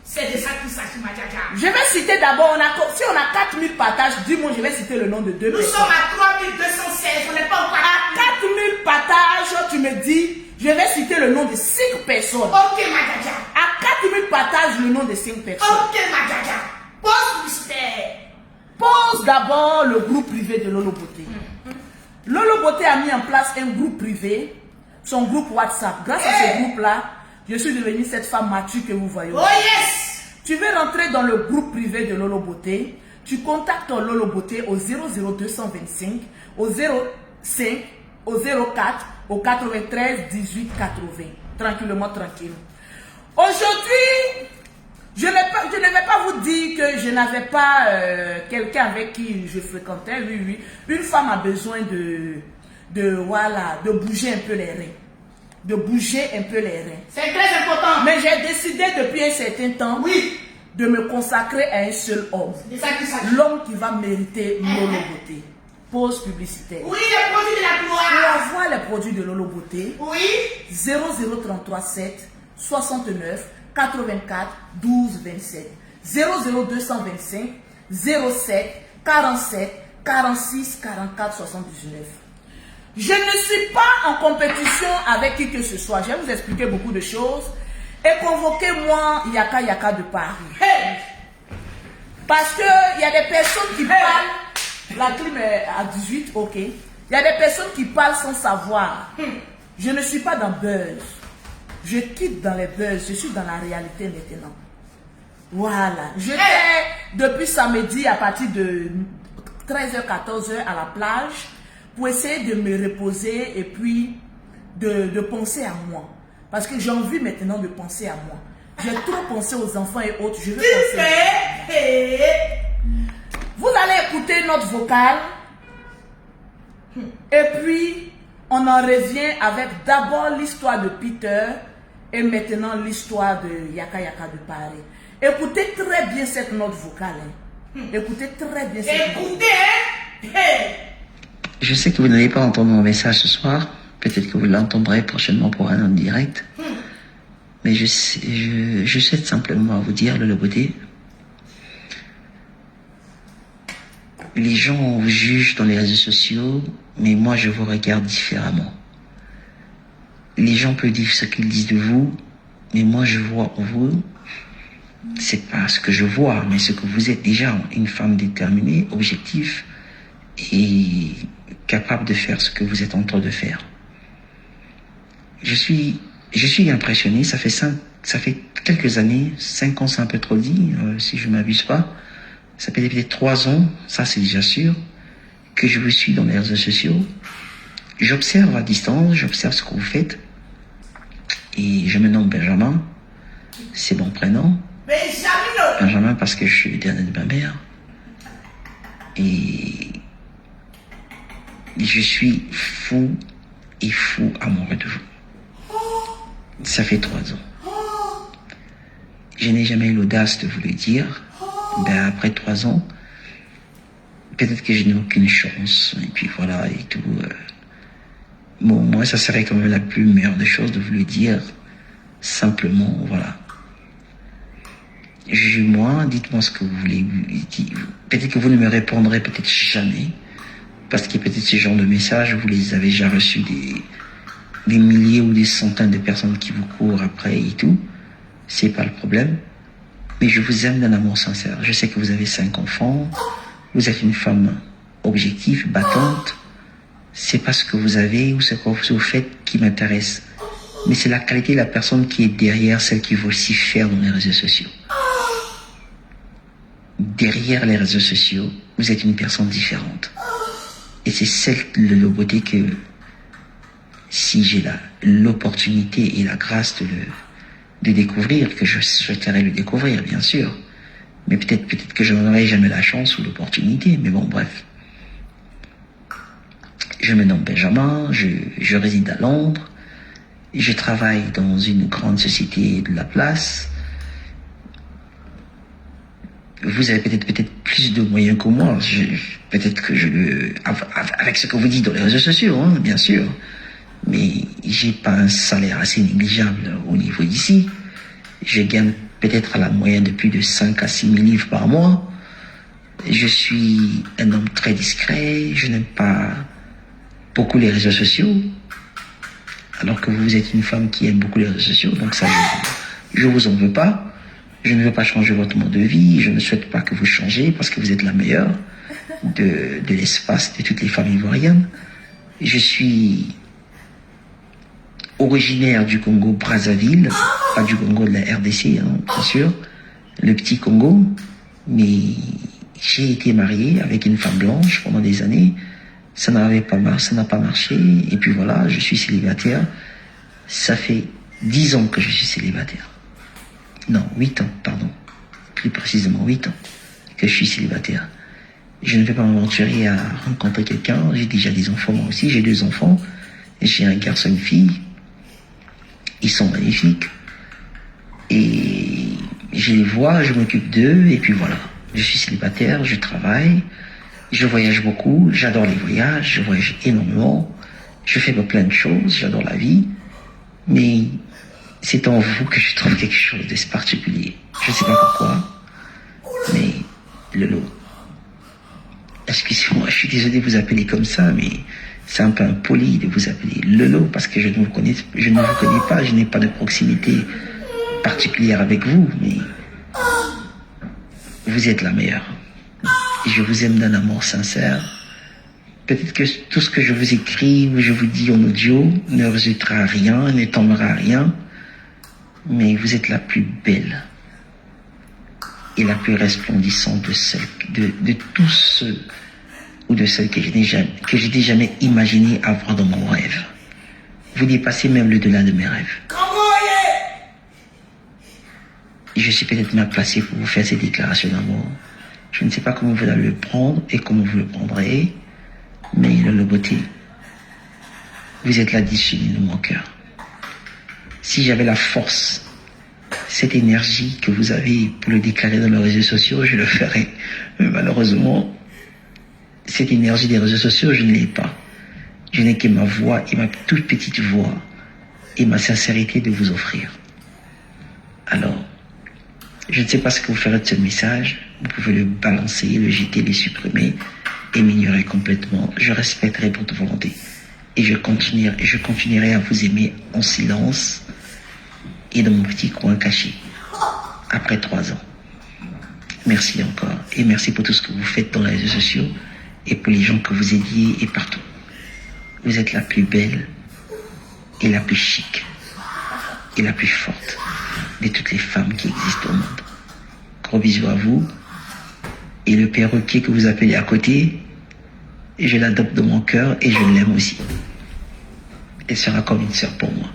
C'est de ça qu'il s'agit, ma djaja. Je vais citer d'abord, si on a 4000 partages, dis-moi, je vais citer le nom de 2 personnes. Nous sommes à 3216, on n'est pas au À 4000 partages, tu me dis, je vais citer le nom de 5 personnes. Ok, ma djaja. À 4000 partages, le nom de 5 personnes. Ok, ma djaja. Pose publicitaire. Pose d'abord le groupe privé de Lolo Beauté. Lolo Beauté a mis en place un groupe privé, son groupe WhatsApp. Grâce à ce groupe-là, je suis devenue cette femme mature que vous voyez. Tu veux rentrer dans le groupe privé de Lolo Beauté, tu contactes ton Lolo Beauté au 00225, au 05, au 04, au 93 18 80. Tranquillement, tranquille. Aujourd'hui, je ne vais pas vous dire que je n'avais pas quelqu'un avec qui je fréquentais. Oui. Une femme a besoin de bouger un peu les reins. De bouger un peu les reins. C'est très important. Mais j'ai décidé depuis un certain temps de me consacrer à un seul homme. L'homme qui va mériter Lolo Beauté. Pause publicitaire. Oui, les produits de la gloire. Pour avoir les produits de Lolo Beauté, 0033 7 69 84 12 27. 00225 07 47 46 44 79. Je ne suis pas en compétition avec qui que ce soit. Je vais vous expliquer beaucoup de choses. Et convoquez-moi Yaka de Paris. Parce qu'il y a des personnes qui parlent. La clim est à 18, ok. Il y a des personnes qui parlent sans savoir. Je ne suis pas dans buzz. Je quitte dans les buzz. Je suis dans la réalité maintenant. Voilà. J'étais depuis samedi à partir de 13h, 14h à la plage pour essayer de me reposer et puis de penser à moi. Parce que j'ai envie maintenant de penser à moi. J'ai trop pensé aux enfants et autres. Je veux penser. Vous allez écouter notre vocal. Et puis, on en revient avec d'abord l'histoire de Peter Et maintenant, l'histoire de Yaka Yaka de Paris. Écoutez très bien cette note vocale. Hein. Écoutez très bien cette note. Écoutez, hein? Hey. Je sais que vous n'allez pas entendre mon message ce soir. Peut-être que vous l'entendrez prochainement pour un direct. Mais je souhaite simplement vous dire, le beauté. Les gens vous jugent dans les réseaux sociaux, mais moi je vous regarde différemment. Les gens peuvent dire ce qu'ils disent de vous, mais moi je vois en vous, c'est pas ce que je vois, mais ce que vous êtes déjà, une femme déterminée, objective et capable de faire ce que vous êtes en train de faire. Je suis impressionné, ça fait quelques années, 5 ans c'est un peu trop dit, si je ne m'abuse pas. Ça fait peut-être 3 ans, ça c'est déjà sûr, que je vous suis dans les réseaux sociaux. J'observe à distance, j'observe ce que vous faites. Et je me nomme Benjamin, c'est mon prénom. Benjamin parce que je suis le dernier de ma mère. Et je suis fou amoureux de vous. Ça fait 3 ans. Je n'ai jamais eu l'audace de vous le dire. Ben, après 3 ans, peut-être que je n'ai aucune chance. Et puis voilà, et tout. Bon, moi, ça serait quand même la plus meilleure des choses de vous le dire. Simplement, voilà. Jugez-moi, dites-moi ce que vous voulez. Peut-être que vous ne me répondrez peut-être jamais. Parce que peut-être ce genre de messages, vous les avez déjà reçus des milliers ou des centaines de personnes qui vous courent après et tout. C'est pas le problème. Mais je vous aime d'un amour sincère. Je sais que vous avez 5 enfants. Vous êtes une femme objective, battante. C'est pas ce que vous avez ou ce que vous faites qui m'intéresse. Mais c'est la qualité de la personne qui est derrière celle qui veut aussi faire dans les réseaux sociaux. Derrière les réseaux sociaux, vous êtes une personne différente. Et c'est celle de la beauté que, si j'ai l'opportunité et la grâce de découvrir, que je souhaiterais le découvrir, bien sûr. Mais peut-être que je n'aurai jamais la chance ou l'opportunité, mais bon, bref. Je me nomme Benjamin, je réside à Londres, je travaille dans une grande société de la place. Vous avez peut-être plus de moyens que moi, peut-être que avec ce que vous dites dans les réseaux sociaux, hein, bien sûr. Mais j'ai pas un salaire assez négligeable au niveau d'ici. Je gagne peut-être à la moyenne de plus de 5 à 6 000 livres par mois. Je suis un homme très discret, je n'aime pas beaucoup les réseaux sociaux. Alors que vous êtes une femme qui aime beaucoup les réseaux sociaux, donc ça, je vous en veux pas. Je ne veux pas changer votre mode de vie, je ne souhaite pas que vous changez parce que vous êtes la meilleure de l'espace de toutes les femmes ivoiriennes. Je suis originaire du Congo Brazzaville, pas du Congo de la RDC, hein, bien sûr, le petit Congo, mais j'ai été marié avec une femme blanche pendant des années, ça n'a pas marché, et puis voilà, je suis célibataire, ça fait 10 ans que je suis célibataire. Non, 8 ans, pardon, plus précisément 8 ans que je suis célibataire. Je ne vais pas m'aventurer à rencontrer quelqu'un, j'ai déjà des enfants moi aussi, j'ai 2 enfants, j'ai un garçon et une fille. Ils sont magnifiques. Et je les vois, je m'occupe d'eux, et puis voilà. Je suis célibataire, je travaille, je voyage beaucoup, j'adore les voyages, je voyage énormément, je fais plein de choses, j'adore la vie. Mais c'est en vous que je trouve quelque chose de particulier. Je ne sais pas pourquoi, mais Lolo. Excusez-moi, je suis désolé de vous appeler comme ça, mais c'est un peu impoli de vous appeler Lolo parce que je ne vous connais pas, je n'ai pas de proximité particulière avec vous, mais vous êtes la meilleure. Et je vous aime d'un amour sincère. Peut-être que tout ce que je vous écris ou je vous dis en audio ne résultera à rien, ne tombera à rien, mais vous êtes la plus belle et la plus resplendissante de tous ceux ou de celles que je n'ai jamais imaginé avoir dans mon rêve. Vous dépassez même le delà de mes rêves. Et je suis peut-être mal placé pour vous faire ces déclarations d'amour. Je ne sais pas comment vous allez le prendre et comment vous le prendrez, mais la beauté, vous êtes la discipline de mon cœur. Si j'avais la force, cette énergie que vous avez pour le déclarer dans les réseaux sociaux, je le ferais. Mais malheureusement, cette énergie des réseaux sociaux, je ne l'ai pas. Je n'ai que ma voix et ma toute petite voix et ma sincérité de vous offrir. Alors, je ne sais pas ce que vous ferez de ce message. Vous pouvez le balancer, le jeter, le supprimer et m'ignorer complètement. Je respecterai votre volonté. Et je continuerai à vous aimer en silence et dans mon petit coin caché. Après 3 ans. Merci encore. Et merci pour tout ce que vous faites dans les réseaux sociaux et pour les gens que vous aidiez et partout. Vous êtes la plus belle et la plus chic et la plus forte de toutes les femmes qui existent au monde. Gros bisous à vous. Et le perroquet que vous appelez à côté, je l'adopte dans mon cœur et je l'aime aussi. Elle sera comme une sœur pour moi.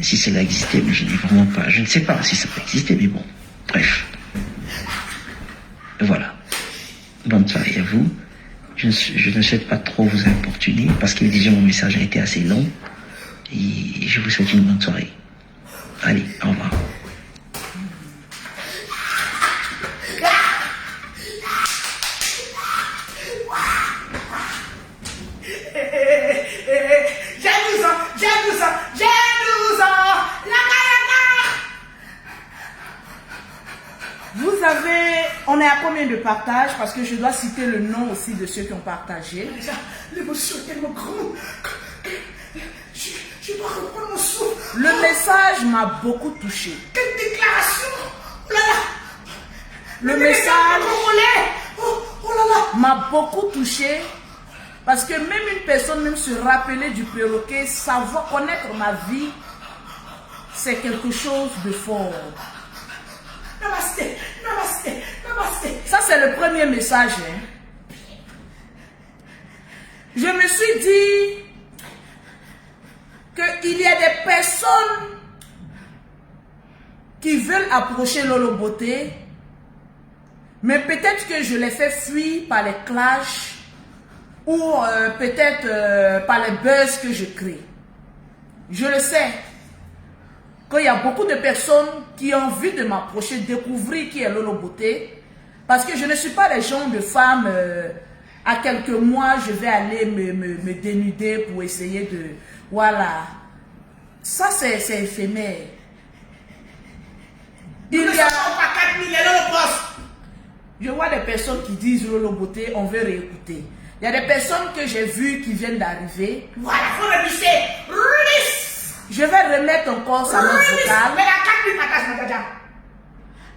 Si cela existait, mais je n'ai vraiment pas. Je ne sais pas si ça peut exister, mais bon. Bref. Voilà. Bonne soirée à vous. Je ne souhaite pas trop vous importuner parce que déjà mon message a été assez long. Et je vous souhaite une bonne soirée. Allez, au revoir. On est à combien de partages? Parce que je dois citer le nom aussi de ceux qui ont partagé. L'émotion est tellement grande. Je dois reprendre mon souffle. Le message m'a beaucoup touché. Quelle déclaration! Oh là là! Le message m'a beaucoup touché. Parce que même une personne, même se rappeler du perroquet, savoir connaître ma vie, c'est quelque chose de fort. Namasté, namasté, namasté. Ça, c'est le premier message. Hein. Je me suis dit qu'il y a des personnes qui veulent approcher Lolo Beauté, mais peut-être que je les fais fuir par les clashs ou peut-être par les buzz que je crée. Je le sais. Qu'il y a beaucoup de personnes qui ont envie de m'approcher, découvrir qui est Lolo Beauté. Parce que je ne suis pas le genre de femme, à quelques mois, je vais aller me dénuder pour essayer de... Voilà. Ça, c'est éphémère. Il y a... Je vois des personnes qui disent Lolo Beauté, on veut réécouter. Il y a des personnes que j'ai vues qui viennent d'arriver. Voilà, faut réviser. Je vais remettre encore sa note vocale. Mais à 4000 patates, madame.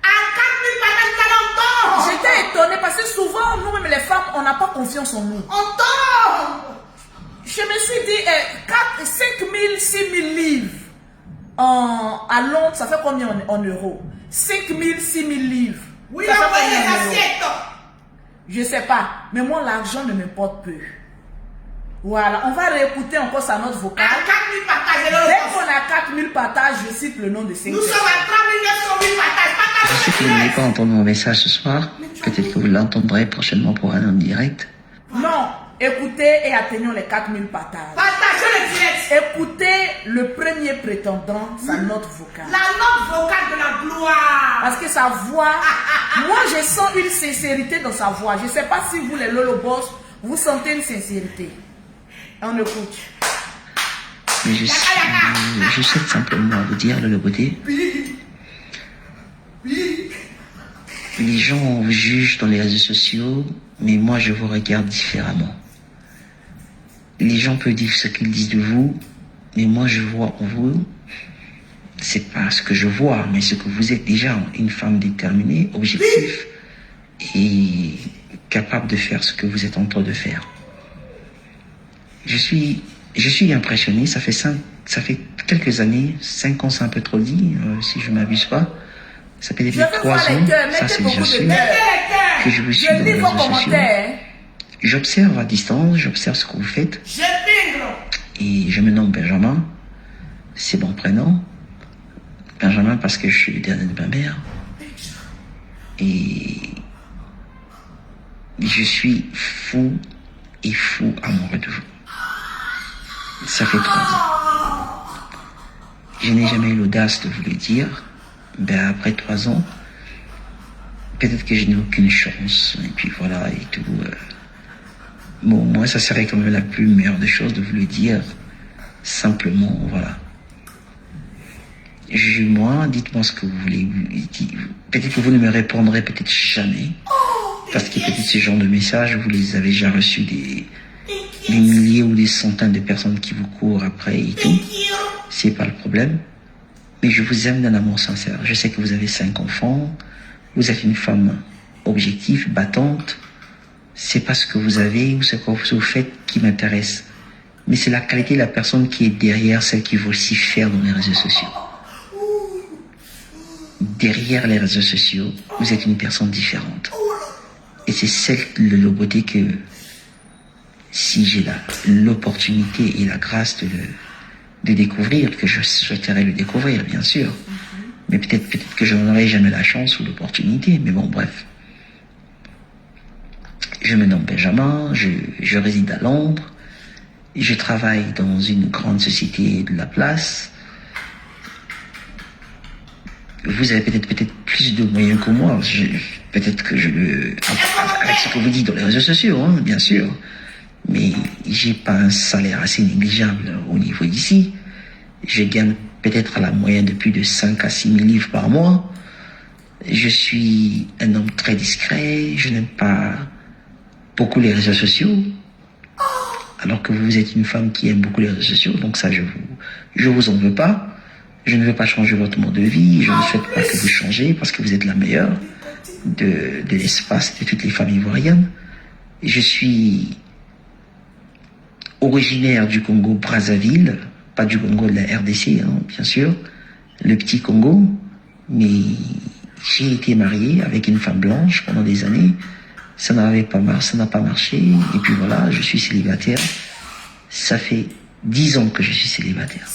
À 4000 patates, j'étais étonnée parce que souvent, nous-mêmes les femmes, on n'a pas confiance en nous. On tombe. Je me suis dit, 5 000, 6 000 livres à Londres, ça fait combien en euros? 5 000, 6 000 livres. Oui, ça on va les assiettes. Je ne sais pas, mais moi, l'argent ne m'importe peu. Voilà, on va réécouter encore sa note vocale. À 4000 partages. Dès qu'on a 4000 partages, je cite le nom de 5 Nous sommes à 3900 000 partages. Je sais que vous n'allez pas entendre mon message ce soir. Peut-être que vous l'entendrez prochainement pour un en direct. Non, écoutez et atteignons les 4000 partages. Partagez le direct. Écoutez le premier prétendant, sa note vocale. La note vocale de la gloire. Parce que sa voix, moi je sens une sincérité dans sa voix. Je ne sais pas si vous les Lolo Boss, vous sentez une sincérité. On écoute. Mais je souhaite simplement vous dire, Lolo Beauté, les gens vous jugent dans les réseaux sociaux, mais moi je vous regarde différemment. Les gens peuvent dire ce qu'ils disent de vous, mais moi je vois en vous, c'est pas ce que je vois, mais ce que vous êtes déjà, une femme déterminée, objective et capable de faire ce que vous êtes en train de faire. Je suis impressionné, ça fait quelques années, 5 ans c'est un peu trop dit, si je ne m'abuse pas. Ça fait depuis 3 ans, ça c'est déjà sûr, que je vous suis dans les réseaux sociaux. J'observe à distance, j'observe ce que vous faites. Et je me nomme Benjamin, c'est mon prénom. Benjamin parce que je suis le dernier de ma mère. Et je suis fou amoureux de vous. Ça fait 3 ans. Je n'ai jamais eu l'audace de vous le dire. Ben, après 3 ans, peut-être que je n'ai aucune chance. Et puis voilà, et tout. Bon, moi, ça serait quand même la plus meilleure des choses de vous le dire. Simplement, voilà. Jugez-moi, dites-moi ce que vous voulez. Peut-être que vous ne me répondrez peut-être jamais. Parce que peut-être ce genre de messages, vous les avez déjà reçus des milliers ou des centaines de personnes qui vous courent après et tout. C'est pas le problème. Mais je vous aime d'un amour sincère. Je sais que vous avez 5 enfants. Vous êtes une femme objective, battante. C'est pas ce que vous avez ou ce que vous faites qui m'intéresse. Mais c'est la qualité de la personne qui est derrière celle qui veut aussi faire dans les réseaux sociaux. Derrière les réseaux sociaux, vous êtes une personne différente. Et c'est celle de la beauté que, si j'ai l'opportunité et la grâce de découvrir, que je souhaiterais le découvrir, bien sûr. Mais peut-être que je n'en aurai jamais la chance ou l'opportunité. Mais bon, bref. Je me nomme Benjamin, je réside à Londres. Je travaille dans une grande société de la place. Vous avez peut-être plus de moyens que moi. Peut-être que avec ce que vous dites dans les réseaux sociaux, hein, bien sûr. Mais j'ai pas un salaire assez négligeable au niveau d'ici. Je gagne peut-être à la moyenne de plus de 5 à 6 000 livres par mois. Je suis un homme très discret. Je n'aime pas beaucoup les réseaux sociaux. Alors que vous êtes une femme qui aime beaucoup les réseaux sociaux. Donc ça, je vous en veux pas. Je ne veux pas changer votre mode de vie. Je ne souhaite pas que vous changez parce que vous êtes la meilleure de l'espace de toutes les familles ivoiriennes. Je suis originaire du Congo Brazzaville, pas du Congo de la RDC, hein, bien sûr, le petit Congo, mais j'ai été marié avec une femme blanche pendant des années. Ça n'a pas marché, et puis voilà, je suis célibataire. Ça fait 10 ans que je suis célibataire.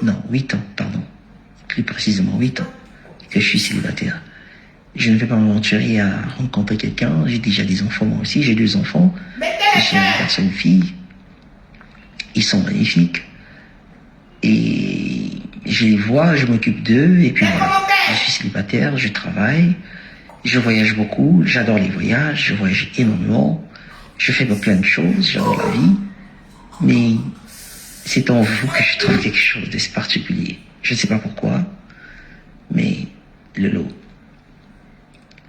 Non, 8 ans, pardon. Plus précisément 8 ans que je suis célibataire. Je ne vais pas m'aventurer à rencontrer quelqu'un. J'ai déjà des enfants moi aussi. J'ai 2 enfants. J'ai un garçon et une fille. Ils sont magnifiques. Et je les vois, je m'occupe d'eux. Et puis voilà. Je suis célibataire, je travaille. Je voyage beaucoup. J'adore les voyages. Je voyage énormément. Je fais plein de choses. J'adore la vie. Mais c'est en vous que je trouve quelque chose de particulier. Je ne sais pas pourquoi. Mais Lolo.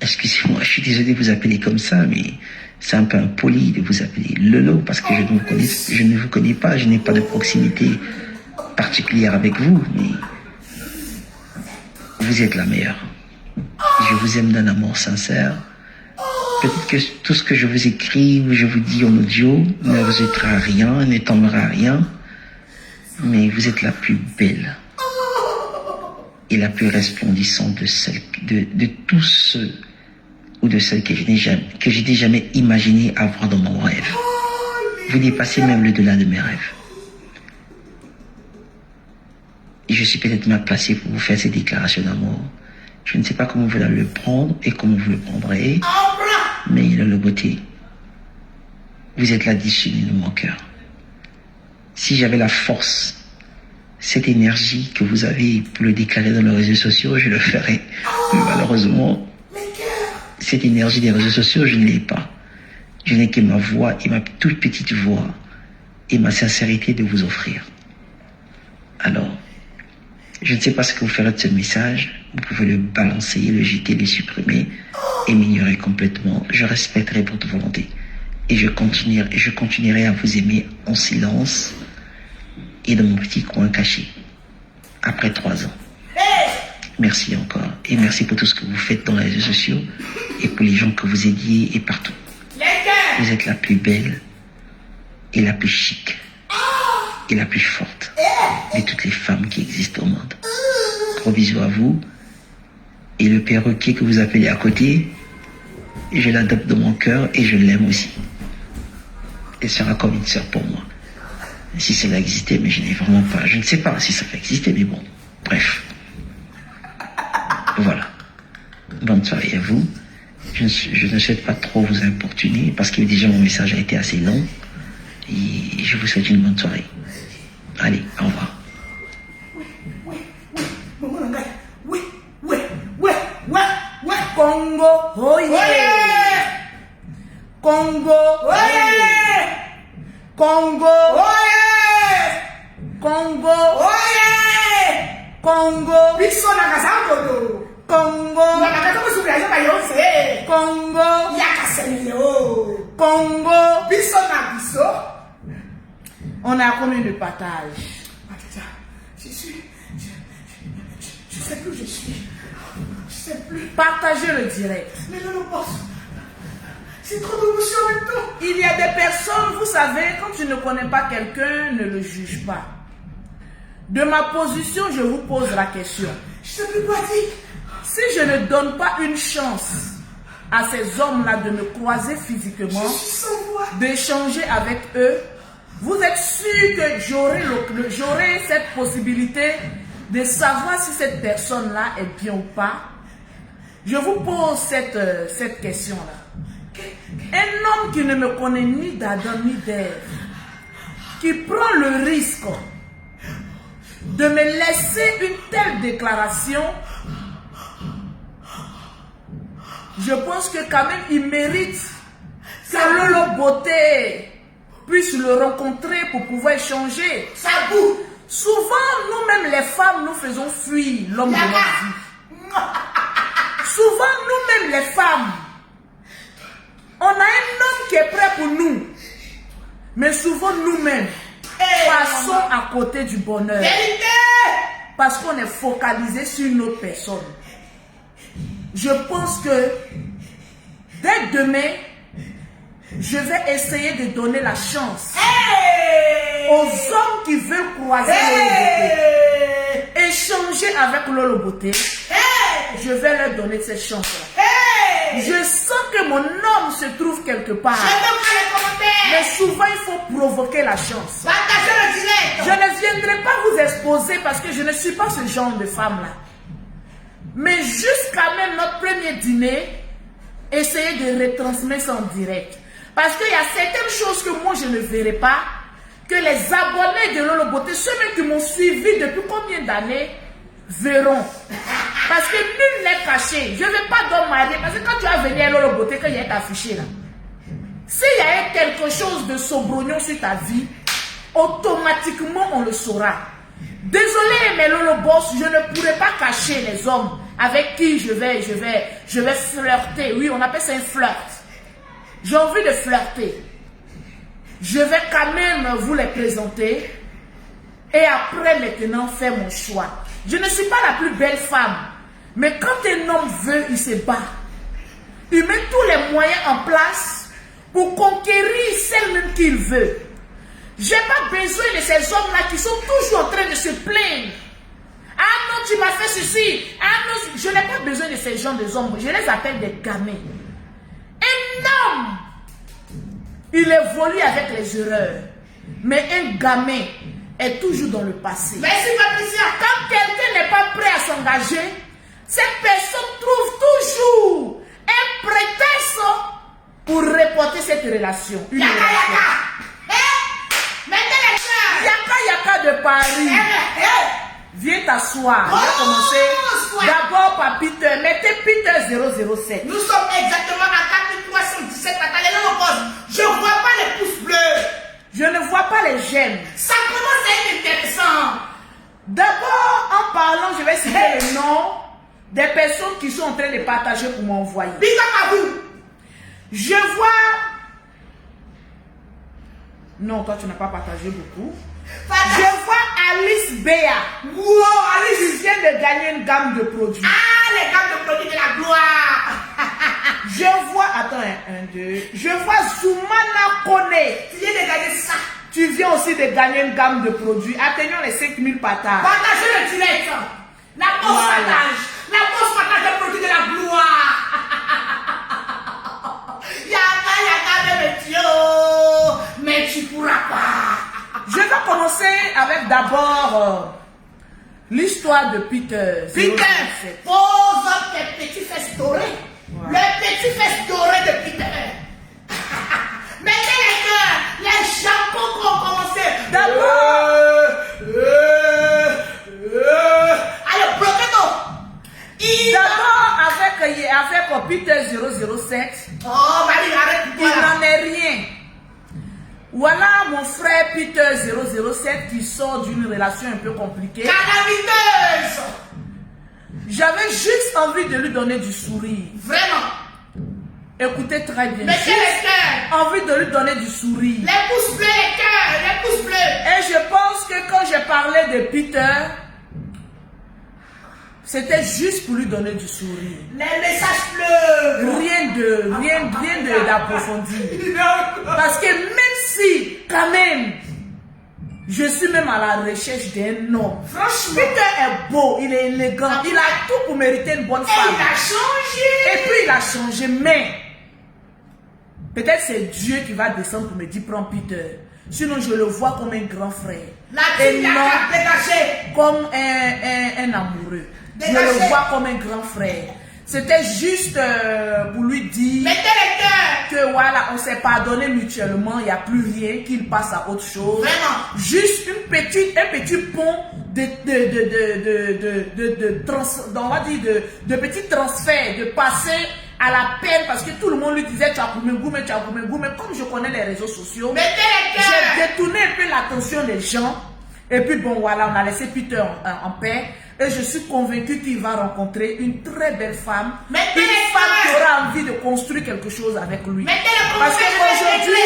Excusez-moi, je suis désolé de vous appeler comme ça, mais c'est un peu impoli de vous appeler Lolo parce que je ne vous connais pas, je n'ai pas de proximité particulière avec vous, mais vous êtes la meilleure. Je vous aime d'un amour sincère. Peut-être que tout ce que je vous écris ou je vous dis en audio ne vous aidera à rien, ne tombera à rien, mais vous êtes la plus belle et la plus resplendissante de tous ceux ou de celles que je n'ai jamais imaginé avoir dans mon rêve. Vous dépassez même le delà de mes rêves. Et je suis peut-être mal placé pour vous faire ces déclarations d'amour. Je ne sais pas comment vous allez le prendre et comment vous le prendrez, mais la beauté, vous êtes la discipline de mon cœur. Si j'avais la force, cette énergie que vous avez pour le déclarer dans les réseaux sociaux, je le ferais. Mais malheureusement, cette énergie des réseaux sociaux, je ne l'ai pas. Je n'ai que ma voix et ma toute petite voix et ma sincérité de vous offrir. Alors, je ne sais pas ce que vous ferez de ce message. Vous pouvez le balancer, le jeter, le supprimer et m'ignorer complètement. Je respecterai votre volonté. Et je continuerai à vous aimer en silence et dans mon petit coin caché. Après 3 ans. Merci encore. Et merci pour tout ce que vous faites dans les réseaux sociaux et pour les gens que vous aidiez et partout. Vous êtes la plus belle et la plus chic et la plus forte de toutes les femmes qui existent au monde. Gros bisous à vous. Et le perroquet que vous appelez à côté, je l'adopte dans mon cœur et je l'aime aussi. Elle sera comme une sœur pour moi. Si cela existait, mais je n'ai vraiment pas. Je ne sais pas si ça peut exister, mais bon. Bref. Voilà. Bonne soirée à vous. Je ne souhaite pas trop vous importuner parce que déjà mon message a été assez long. Et je vous souhaite une bonne soirée. Allez, au revoir. Congo, oye. Congo, oye. Congo, oye. Congo, oye. Congo, Biso na kazango. Congo, Congo, Congo. Biso na biso. On a combien de partages? Je sais plus où je suis. Je sais plus. Partagez le direct. Mais non, boss. C'est trop d'émotion maintenant. Il y a des personnes, vous savez, quand tu ne connais pas quelqu'un, ne le juge pas. De ma position, je vous pose la question. Je sais plus quoi dire. Si je ne donne pas une chance à ces hommes-là de me croiser physiquement, Je suis sans voix. d'échanger avec eux, vous êtes sûr que j'aurai cette possibilité de savoir si cette personne-là est bien ou pas? Je vous pose cette question-là. Un homme qui ne me connaît ni d'Adam ni d'Ève, qui prend le risque de me laisser une telle déclaration, je pense que quand même il mérite que Lolo Beauté puisse le rencontrer pour pouvoir échanger. Ça boue. Souvent, nous-mêmes les femmes, nous faisons fuir l'homme de notre vie. Souvent, nous-mêmes les femmes, on a un homme qui est prêt pour nous. Mais souvent, nous-mêmes, passons à côté du bonheur. Vérité. Parce qu'on est focalisé sur une autre personne. Je pense que dès demain, je vais essayer de donner la chance aux hommes qui veulent croiser Lolo Beauté, échanger avec Lolo Beauté. Je vais leur donner cette chance-là. Je sens que mon homme se trouve quelque part. Mais souvent, il faut provoquer la chance. Partagez le direct. Je ne viendrai pas vous exposer parce que je ne suis pas ce genre de femme-là. Mais jusqu'à même notre premier dîner, essayez de retransmettre ça en direct. Parce qu'il y a certaines choses que moi je ne verrai pas, que les abonnés de Lolo Beauté, ceux qui m'ont suivi depuis combien d'années, verront. Parce que nul n'est caché. Je ne vais pas donc marier. Parce que quand tu vas venir à Lolo Beauté, quand il est affiché là, s'il y a quelque chose de saubrognon sur ta vie, automatiquement on le saura. Désolé, mais Lolo Boss, je ne pourrais pas cacher les hommes avec qui je vais flirter. Oui, on appelle ça un flirt. J'ai envie de flirter. Je vais quand même vous les présenter. Et après, maintenant, faire mon choix. Je ne suis pas la plus belle femme. Mais quand un homme veut, il se bat. Il met tous les moyens en place pour conquérir celle-même qu'il veut. Je n'ai pas besoin de ces hommes-là qui sont toujours en train de se plaindre. Ah non, tu m'as fait ceci. Ah non, je n'ai pas besoin de ces gens de hommes. Je les appelle des gamins. Un homme, il évolue avec les erreurs. Mais un gamin est toujours dans le passé. Merci Patricia. Quand quelqu'un n'est pas prêt à s'engager, cette personne trouve toujours un prétexte pour reporter cette relation. Une Yaka relation. yaka. Mettez les cœurs. Yaka yaka de Paris. Viens t'asseoir. On va commencer. D'abord par Peter. Mettez Peter 007. Nous sommes exactement à 4317 attendez le poste. Je ne vois pas les pouces bleus. Je ne vois pas les j'aime. Ça commence à être intéressant. D'abord, en parlant, je vais citer le nom des personnes qui sont en train de partager pour m'envoyer. Big up à vous. Je vois... Non, toi, tu n'as pas partagé beaucoup. Je vois Alice Béa. Wow, Alice. Tu viens de gagner une gamme de produits. Ah, les gammes de produits de la gloire. Je vois... Attends, un, deux. Je vois Zoumana Kone. Tu viens de gagner ça. Tu viens aussi de gagner une gamme de produits. Atteignons les 5000 partages. Partagez le direct. La poste Voilà. partage. La poste partage des produits de la gloire. Yaka yaka de métier. Mais tu pourras pas. Je vais commencer avec d'abord l'histoire de Peter. Peter, 007. pose tes petits fesses dorés. Voilà. Les petits fesses dorés de Peter. Mettez les cœurs, les chapeaux qui ont commencé. D'abord, Allez, bloquez-toi. d'abord avec Peter 007, Oh, Marie, arrête il toi là. n'en est rien. Voilà mon frère Peter 007 qui sort d'une relation un peu compliquée. Calamiteuse. J'avais juste envie de lui donner du sourire. Vraiment. Écoutez très bien. Mettez les cœurs. Envie de lui donner du sourire. Les pouces bleus, les cœurs, les pouces bleus. Et je pense que quand j'ai parlé de Peter, c'était juste pour lui donner du sourire. Les messages bleus. Rien d'approfondi. Parce que même si, quand même, je suis même à la recherche d'un homme. Franchement. Peter est beau, il est élégant, il a tout pour mériter une bonne Et femme. il a changé. Et puis il a changé, mais peut-être c'est Dieu qui va descendre pour me dire prends Peter. Sinon je le vois comme un grand frère. La Et team non a dégagé. comme un amoureux. Je Dégagez. le vois comme un grand frère. C'était juste pour lui dire Mettez les cœurs. que voilà, on s'est pardonné mutuellement, il n'y a plus rien, qu'il passe à autre chose. Vraiment. Juste un petit pont de petits transferts, de passer à la peine, parce que tout le monde lui disait tu as combien goût, mais tu as combien goût, mais comme je connais les réseaux sociaux, Mettez les cœurs. j'ai détourné un peu l'attention des gens. Et puis bon voilà, on a laissé Peter en paix. Et je suis convaincu qu'il va rencontrer une très belle femme. Mettez Une les femme qui cœurs. aura envie de construire quelque chose avec lui. Mettez les Parce cœurs. qu'aujourd'hui,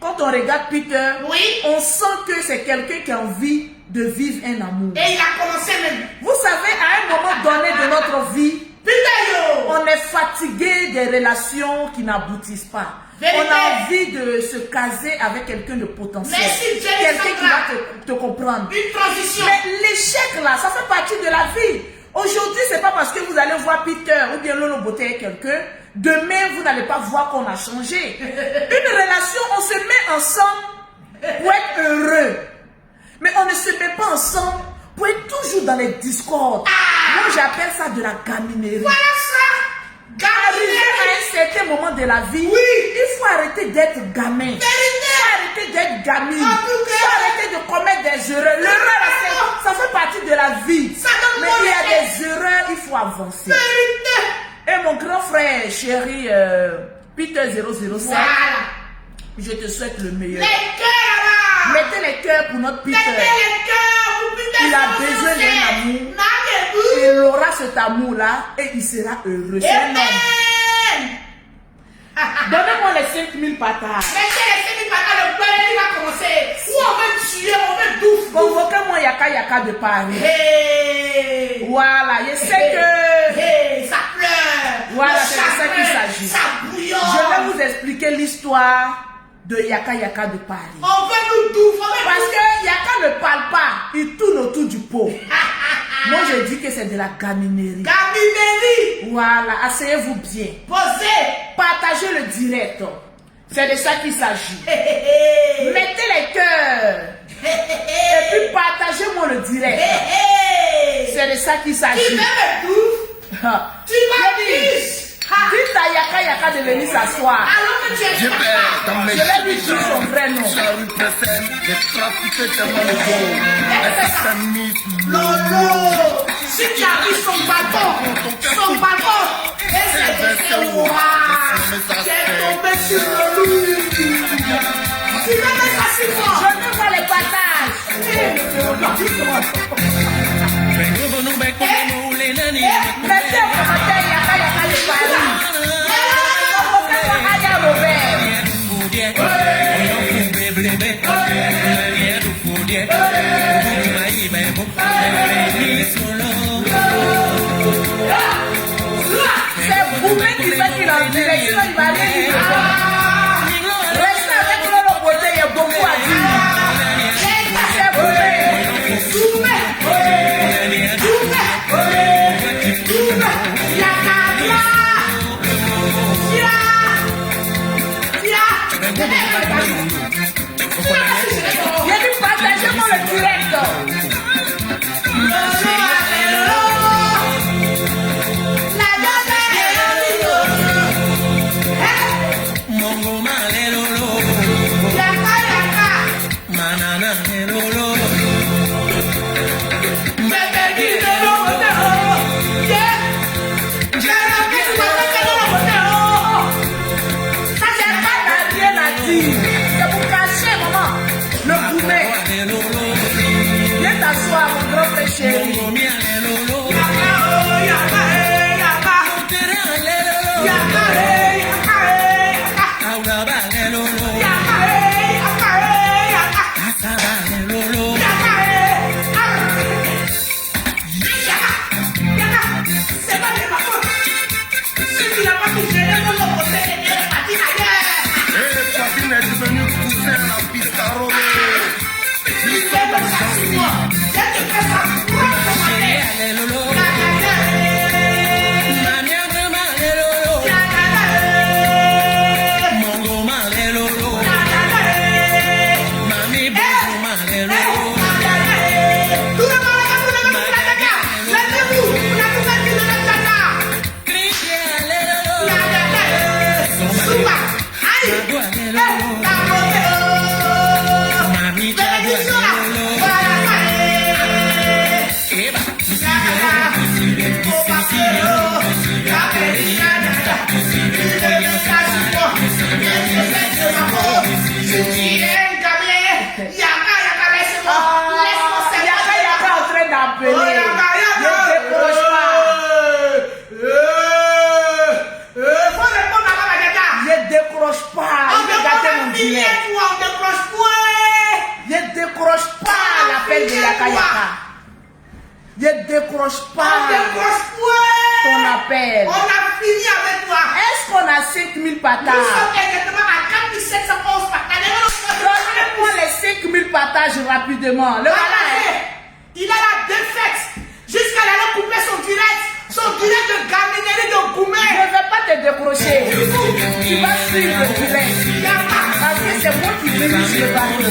quand on regarde Peter, Oui. on sent que c'est quelqu'un qui a envie de vivre un amour. Et il a commencé même. Vous savez, à un moment donné de notre vie, Peter yo. on est fatigué des relations qui n'aboutissent pas. Vérité. On a envie de se caser avec quelqu'un de potentiel. Merci, Jenny Quelqu'un qui Sandra. va te comprendre. Une transition. Mais l'échec là, ça fait partie de la vie. Aujourd'hui, c'est pas parce que vous allez voir Peter ou bien Lolo Beauté avec quelqu'un, demain vous n'allez pas voir qu'on a changé. Une relation, on se met ensemble pour être heureux. Mais on ne se met pas ensemble pour être toujours dans les discordes. Moi, j'appelle ça de la gaminerie. Voilà ça. Arrivé à un certain moment de la vie, il faut arrêter d'être gamin. Il faut arrêter d'être gamine. En tout Il cas. faut arrêter de commettre des erreurs. L'erreur, ça fait partie de la vie. Ça donne Mais bon il y a effet. des erreurs, il faut avancer. Vérité. Et mon grand frère chéri, Peter 007, Voilà. je te souhaite le meilleur. Les cœurs là. Mettez les cœurs pour notre Peter. Mettez les cœurs pour Peter. Il a besoin d'un amour. Il aura cet amour-là et il sera heureux. C'est un homme. Amen. Donnez-moi les 5000 patates. Mettez les 5 000 patates, le père il va commencer. Ou on va tuer, on va douf. Convoquez-moi Yaka de Paris. Hey. Voilà, je sais que Hey, ça pleure. Voilà, Le c'est de ça qu'il pleure, s'agit. Ça bouillonne. je vais vous expliquer l'histoire de Yaka de Paris. On veut nous douf, on veut Parce douf. que Yaka ne parle pas, il tourne autour du pot. Moi, je dis que c'est de la gaminerie. Gaminerie. Voilà, asseyez-vous bien. Posez. Partagez le direct. C'est de ça qu'il s'agit. Hey. Mettez les cœurs. Et puis partagez-moi le direct. Hey. C'est de ça qu'il Tu s'agit. veux me douf? Ah. Tu vas J'ai dit, dire. dites à Yaka de venir s'asseoir. Alors que tu es Je perds dans mes Je vais lui dire son vrai nom. Sur une précède, j'ai trafiqué tellement de beau. Extrémisme. Lolo, si tu arrives son balcon, et c'est waouh, j'ai tombé sur le loup. Tu veux mettre ça sur moi? Je veux voir les partages. Mettez au commentaire Yaka de Paris. Convoquez-moi Aya Robert. C'est Boubé qui fait qu'il est en direction, il va aller vite. Restez avec Lolo Beauté, il y a beaucoup à dire. C'est Boubé. Il a dit partagez-moi le direct. chérie. Je décroche pas ton appel. On a fini avec toi. Est-ce qu'on a 5000 patates? Nous sommes exactement à 4711 patates. Donnez-moi les 5000 patates rapidement. Le voilà. Il a la défaite. Jusqu'à là, il a coupé son direct de gaminerie de Goumé. Je ne vais pas te décrocher. Tu vas suivre le direct. Parce que c'est moi qui dirige le bateau.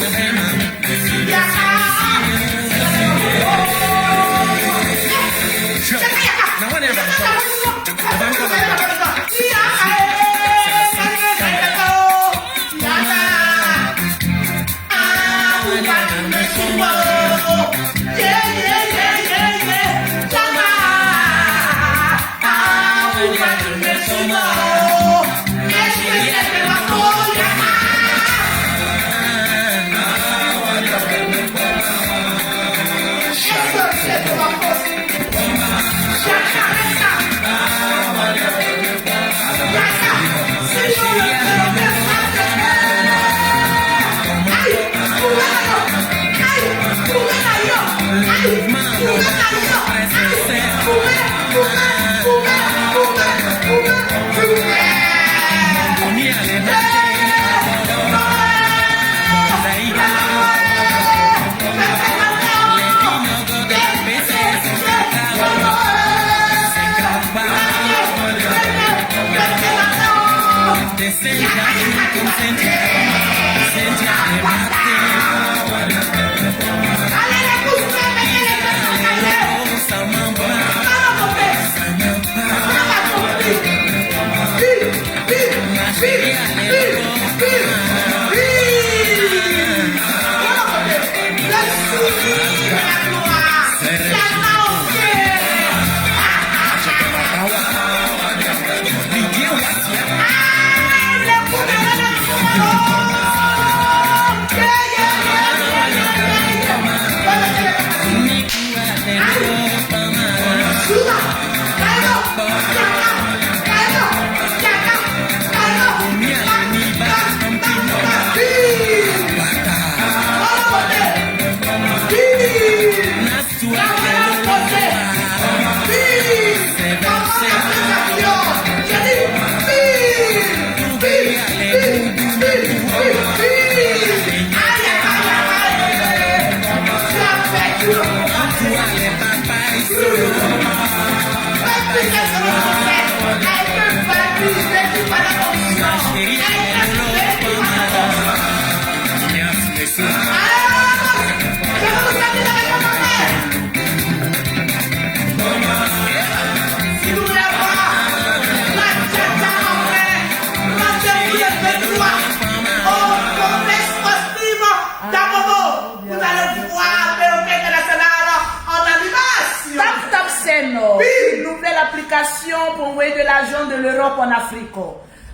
Une nouvelle application pour envoyer de l'argent de l'Europe en Afrique.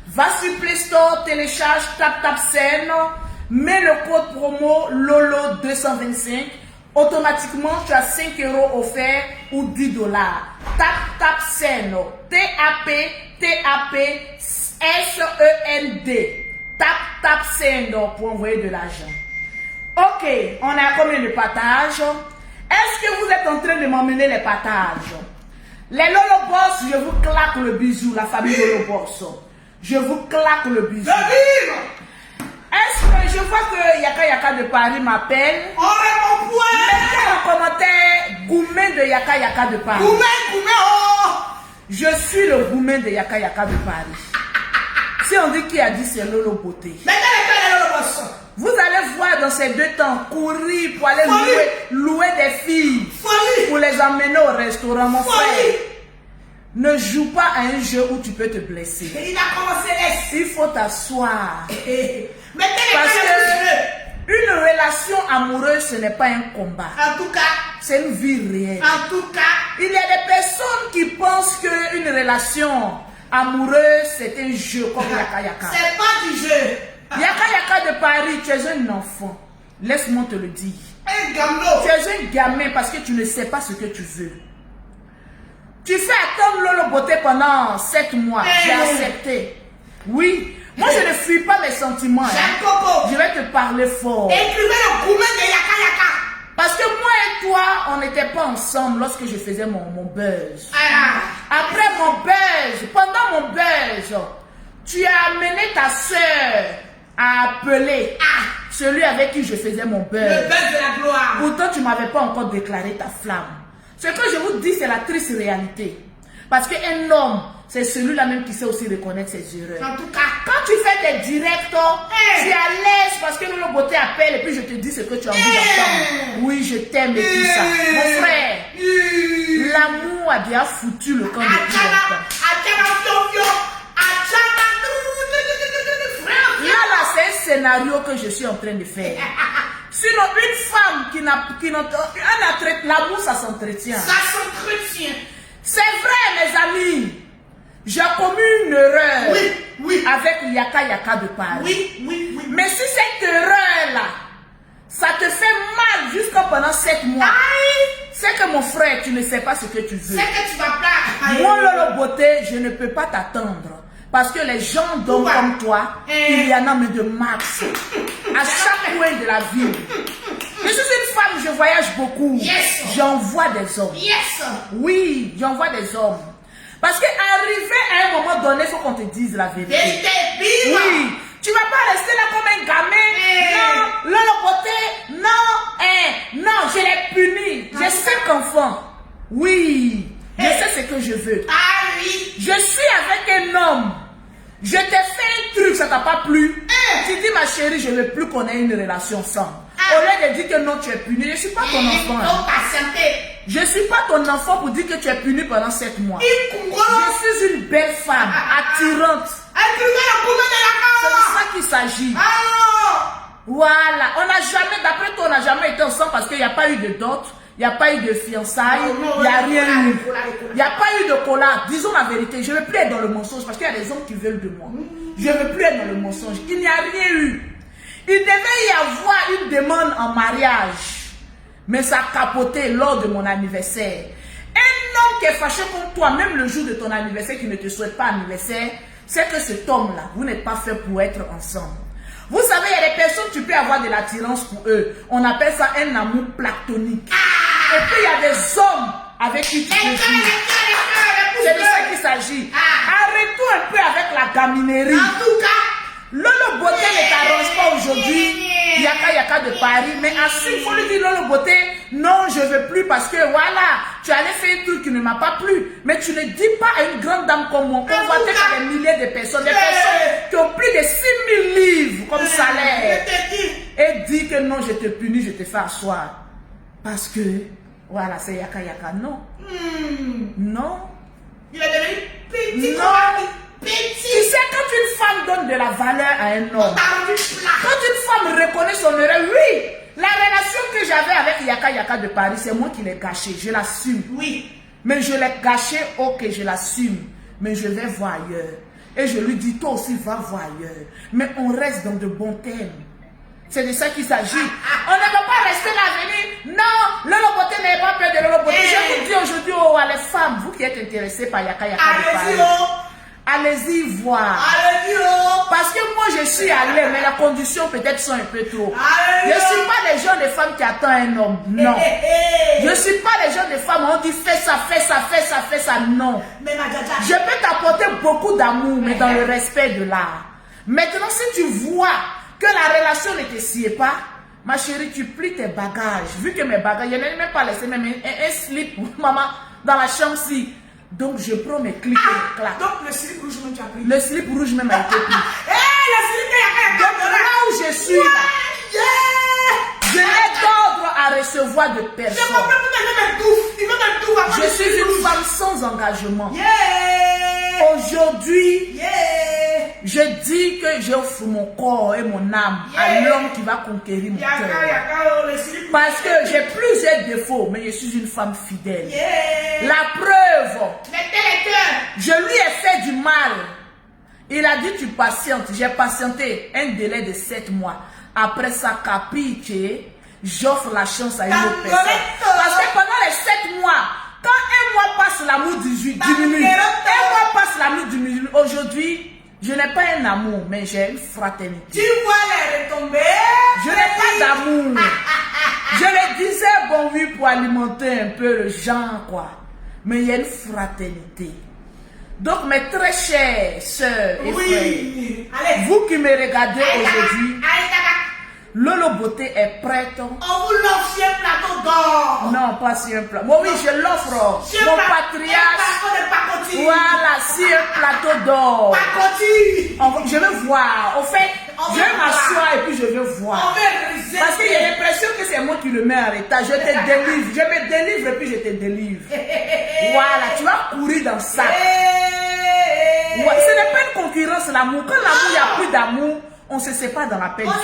Va sur Play Store, télécharge TapTapSend, mets le code promo LOLO225 automatiquement tu as 5 € offerts ou 10 $. Tap Send. TAP Tap Send pour envoyer de l'argent. Ok, on a combien de partages? Est-ce que vous êtes en train de m'emmener les partages? Les Lolo Boss, je vous claque le bisou, la famille Lolo Boss. Je vous claque le bisou. Est-ce que je vois que Yaka Yaka de Paris m'appelle? Mettez en commentaire Goumen de Yaka Yaka de Paris. Je suis le Goumen de Yaka Yaka de Paris. Si on dit qui a dit c'est Lolo Beauté. Vous allez voir dans ces 2 temps courir pour aller louer des filles. Pour les emmener au restaurant, mon frère. Ne joue pas à un jeu où tu peux te blesser. Il faut t'asseoir. Parce que une relation amoureuse, ce n'est pas un combat. En tout cas, c'est une vie réelle. En tout cas, il y a des personnes qui pensent qu'une relation amoureuse, c'est un jeu comme Yaka Yaka. C'est pas du jeu. Yaka Yaka de Paris, tu es un enfant. Laisse-moi te le dire. Un gamin. Tu es un gamin parce que tu ne sais pas ce que tu veux. Tu fais attendre Lolo Beauté pendant 7 mois. J'ai accepté. Oui. Moi, je ne fuis pas mes sentiments. Je vais te parler fort. Écrivez le Goumen de Yaka Yaka. Parce que moi et toi, on n'était pas ensemble lorsque je faisais mon buzz. Après mon buzz, pendant mon buzz, tu as amené ta soeur à appeler celui avec qui je faisais mon buzz. Le buzz de la gloire. Pourtant, tu ne m'avais pas encore déclaré ta flamme. Ce que je vous dis, c'est la triste réalité. Parce qu'un homme, c'est celui-là même qui sait aussi reconnaître ses erreurs. En tout cas, quand tu fais des directs, tu es à l'aise parce que Lolo Beauté appelle et puis je te dis ce que tu as envie d'entendre. Oui, je t'aime et tout ça. Mon frère, l'amour a déjà foutu le camp de tout le temps. Là, c'est un scénario que je suis en train de faire. Sinon, une femme qui n'a l'amour, ça s'entretient. Ça s'entretient. C'est vrai, mes amis. J'ai commis une erreur avec Yaka Yaka de Paris. Oui. Mais si cette erreur-là, ça te fait mal jusqu'à pendant 7 mois, c'est que mon frère, tu ne sais pas ce que tu veux. C'est que tu vas pas. Moi, Lolo Beauté, je ne peux pas t'attendre. Parce que les gens d'hommes comme toi, il y en a mais de max. À chaque coin de la ville. Je suis une femme, je voyage beaucoup. J'envoie des hommes. Oui, j'envoie des hommes. Parce qu'arriver à un moment donné, il faut qu'on te dise la vérité. Oui, tu ne vas pas rester là comme un gamin. Non, Lolo Beauté, non, je l'ai puni. J'ai 5 enfants. Oui, je sais ce que je veux. Je suis avec un homme. Je t'ai fait un truc, ça t'a pas plu. Tu dis, ma chérie, je ne veux plus qu'on ait une relation ensemble. Au lieu de dire que non, tu es puni, je ne suis pas ton enfant. Je ne suis pas ton enfant pour dire que tu es puni pendant 7 mois. Je suis une belle femme, attirante. C'est de ça qu'il s'agit. Voilà, on n'a jamais, d'après toi, on n'a jamais été ensemble parce qu'il n'y a pas eu de dot. Il n'y a pas eu de fiançailles, il n'y a rien eu. Il n'y a pas eu de collage. Disons la vérité, je ne veux plus être dans le mensonge parce qu'il y a des hommes qui veulent de moi. Je ne veux plus être dans le mensonge. Il n'y a rien eu. Il devait y avoir une demande en mariage. Mais ça a capoté lors de mon anniversaire. Un homme qui est fâché contre toi, même le jour de ton anniversaire, qui ne te souhaite pas anniversaire, c'est que cet homme-là, vous n'êtes pas fait pour être ensemble. Vous savez, il y a des personnes, tu peux avoir de l'attirance pour eux. On appelle ça un amour platonique. Et puis il y a des hommes avec qui tu peux vivre. C'est de ça qu'il s'agit. Arrête-toi un peu avec la gaminerie. En tout cas, Lolo Beauté ne t'arrange pas aujourd'hui. Yaka Yaka de Paris. Mais ensuite, il faut lui dire Lolo Beauté, non, je ne veux plus parce que voilà, tu allais faire un truc qui ne m'a pas plu. Mais tu ne dis pas à une grande dame comme moi, convoitée par des milliers de personnes, des personnes qui ont plus de 6 000 livres comme salaire. Et dis que non, je te punis, je te fais asseoir. Parce que, voilà, c'est Yaka Yaka. Non. Non. Il est devenu petit. Non. Tu sais, quand une femme donne de la valeur à un homme, quand une femme reconnaît son erreur, oui, la relation que j'avais avec Yaka Yaka de Paris, c'est moi qui l'ai gâchée, je l'assume. Oui. Mais je l'ai gâchée, ok, je l'assume, mais je vais voir ailleurs. Et je lui dis, toi aussi, va voir ailleurs. Mais on reste dans de bons thèmes. C'est de ça qu'il s'agit. On ne peut pas rester là venir. Non, Lolo Beauté n'est pas peur de Lolo Beauté. Je vous dis aujourd'hui les femmes, vous qui êtes intéressées par Yaka Yaka de Paris, allez-y voir. Parce que moi je suis allée, mais les conditions peut-être sont un peu trop. Je ne suis pas les gens de femmes qui attendent un homme. Non. Je ne suis pas les gens de femmes, on dit fais ça, fais ça, fais ça, fais ça. Non. Je peux t'apporter beaucoup d'amour, mais dans le respect de l'art. Maintenant, si tu vois que la relation ne te sied pas, ma chérie, tu plies tes bagages. Vu que mes bagages, je n'ai même pas laissé même un slip pour maman dans la chambre-ci. Donc je prends mes clics et mes claques. Donc le slip rouge même tu as pris. Le slip rouge même a été pris. Le slip Donc là où je suis là, je n'ai d'ordre à recevoir de personne. Je suis une femme sans engagement. Aujourd'hui, je dis que j'offre mon corps et mon âme à l'homme qui va conquérir mon cœur. Parce que j'ai plusieurs défauts, mais je suis une femme fidèle. La preuve, je lui ai fait du mal. Il a dit tu patientes. J'ai patienté un délai de 7 mois. Après ça, capiche, j'offre la chance à une autre personne. Parce que pendant les 7 mois, quand un mois passe, l'amour diminue. Un mois passe, l'amour diminue. Aujourd'hui, je n'ai pas un amour, mais j'ai une fraternité. Tu vois les retombées. Je n'ai pas d'amour. Je le disais, bon oui, pour alimenter un peu le genre, quoi. Mais il y a une fraternité. Donc, mes très chers sœurs et frères, vous qui me regardez aujourd'hui, Lolo Beauté est prête. On vous l'offre sur un plateau d'or. Non, pas sur un plateau. Bon, oui, je l'offre. Mon patriarche. Voilà, sur un plateau d'or. Je vais voir. Au fait, je vais m'asseoir et puis je vais voir. Parce qu'il y a l'impression que c'est moi qui le mets en état. Je te délivre. Je me délivre et puis je te délivre. Voilà, tu vas courir dans ça. Ouais, ce n'est pas une concurrence, l'amour. Quand l'amour, il n'y a plus d'amour, on se sépare dans la paix du Seigneur.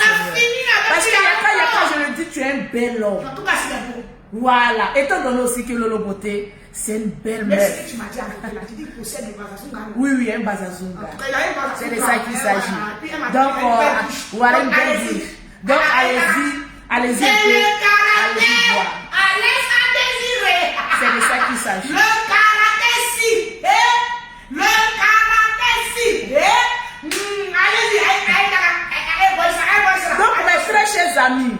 Parce que Yaka, je le dis, tu es un bel homme. En tout cas, c'est beau. Voilà. Étant donné aussi que Lolo Beauté, c'est une belle meuf. Mais ce que tu m'as dit avec elle, tu dis qu'il possède des Bazazunga. Oui, oui, un Bazazunga. C'est de ça qu'il s'agit. Donc, voilà une belle bouche. Donc, allez-y voir. C'est de ça qu'il s'agit. Le karaté si. Le karaté si. Donc, mes très chers amis,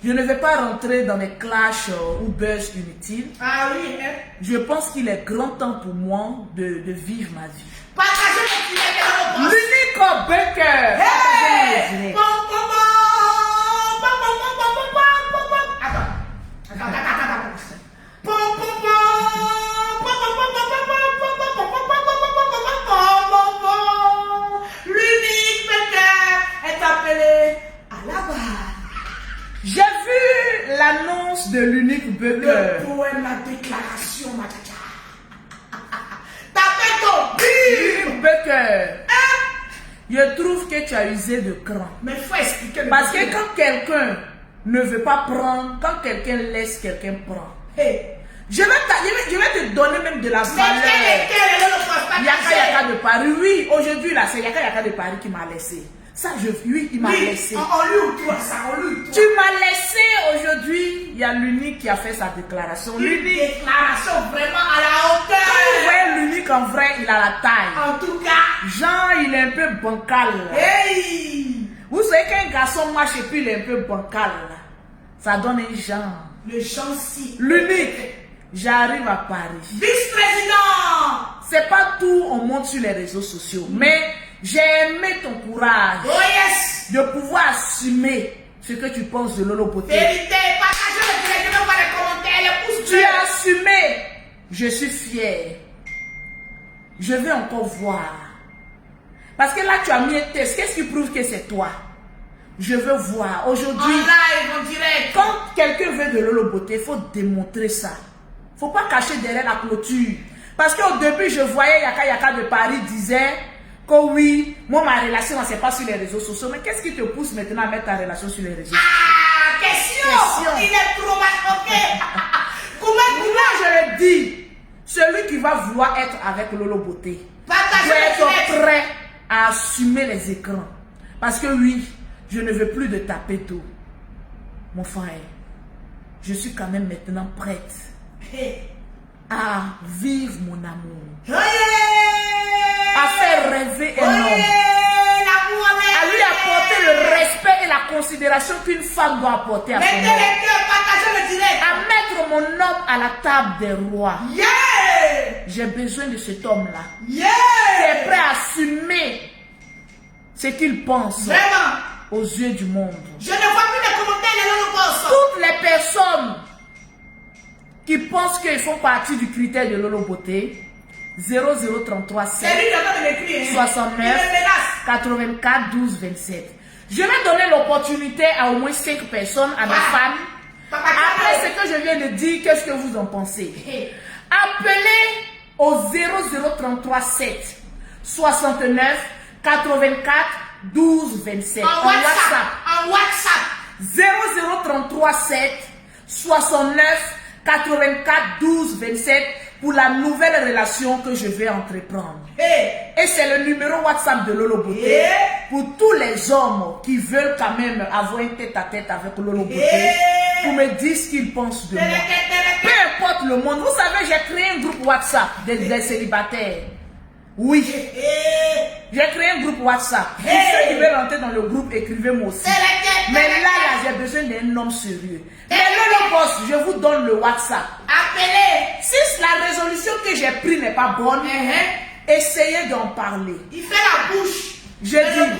je ne vais pas rentrer dans des clashs ou buzz inutiles. Ah oui. Je pense qu'il est grand temps pour moi de vivre ma vie. Partagez le filet de l'eau. L'unique Baker. Hey! L'unique Baker est appelé à la barre. J'ai vu l'annonce de l'unique Baker. Le poème, la déclaration, ma tata. Tapez ton bim. L'unique Baker. Je trouve que tu as usé de cran. Mais il faut expliquer le Parce que quand quelqu'un ne veut pas prendre, quand quelqu'un laisse, quelqu'un prend. Hey. Je vais te donner même de la valeur. Yaka de Paris. Oui, aujourd'hui là, c'est Yaka Yaka de Paris qui m'a laissé. Ça, oui, il m'a laissé. On lui ou toi, ça, on lui ou toi. Tu m'as laissé aujourd'hui. Il y a l'unique qui a fait sa déclaration. Une déclaration vraiment à la hauteur. Quand vous voyez l'unique en vrai, il a la taille. En tout cas. Jean, il est un peu bancal. Hey. Vous savez qu'un garçon marche et puis il est un peu bancal. Ça donne un genre. Le gentil. L'unique. J'arrive à Paris. Vice-président. C'est pas tout, on monte sur les réseaux sociaux. Mais j'ai aimé ton courage. Oh yes. De pouvoir assumer ce que tu penses de Lolo Beauté. Vérité, partagez le direct, ne pas les commentaires, les pouces Tu bleus. as assumé. Je suis fière. Je vais encore voir. Parce que là, tu as mis un test. Qu'est-ce qui prouve que c'est toi? Je veux voir. Aujourd'hui, En live, en direct. quand quelqu'un veut de Lolo Beauté, il faut démontrer ça. Il ne faut pas cacher derrière la clôture. Parce qu'au début, je voyais Yaka Yaka de Paris disait que oui, moi, ma relation, ce n'est pas sur les réseaux sociaux. Mais qu'est-ce qui te pousse maintenant à mettre ta relation sur les réseaux sociaux? Ah, question. Il est trop machoqué. Moi, je le dis, celui qui va vouloir être avec Lolo Beauté doit être prêt à assumer les écrans. Parce que oui, Je ne veux plus de taper d'eau. Mon frère, je suis quand même maintenant prête à vivre mon amour. À faire rêver un homme. À lui apporter le respect et la considération qu'une femme doit apporter à son homme. À mettre mon homme à la table des rois. J'ai besoin de cet homme-là. Qui est prêt à assumer ce qu'il pense. Vraiment. Aux yeux du monde. Je ne vois plus les commentaires de Lolo. Toutes les personnes qui pensent qu'ils font partie du critère de Lolo Beauté, 0033 7 69 84 12 27. Je vais donner l'opportunité à au moins 5 personnes, à mes fans. Après ce que je viens de dire, qu'est-ce que vous en pensez? Appelez au 0033 7 69 84 12 27 en WhatsApp 0033 7 69 84 12 27 pour la nouvelle relation que je vais entreprendre. Et c'est le numéro WhatsApp de Lolo Beauté pour tous les hommes qui veulent quand même avoir un tête-à-tête avec Lolo Beauté pour me dire ce qu'ils pensent de moi. Peu importe le monde. Vous savez, j'ai créé un groupe WhatsApp des célibataires. Oui. J'ai créé un groupe WhatsApp. Pour ceux qui veulent rentrer dans le groupe, écrivez-moi aussi. Mais là, j'ai besoin d'un homme sérieux. Mais le boss, je vous donne le WhatsApp. Appelez. Si la résolution que j'ai prise n'est pas bonne, essayez d'en parler. Il fait la bouche. Je dis, il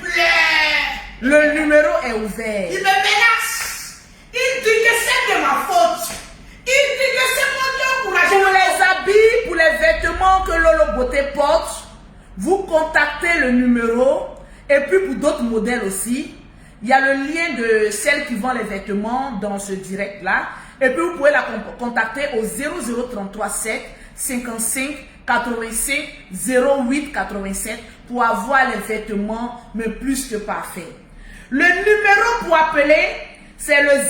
pleure. Le numéro est ouvert. Il me menace. Il dit que c'est de ma faute. Il dit que c'est mon Dieu courageux. Pour les habits, pour les vêtements que Lolo Beauté porte, vous contactez le numéro. Et puis pour d'autres modèles aussi, il y a le lien de celle qui vend les vêtements dans ce direct-là. Et puis vous pouvez la contacter au 0033 7 55 85 08 87 pour avoir les vêtements, mais plus que parfaits. Le numéro pour appeler, c'est le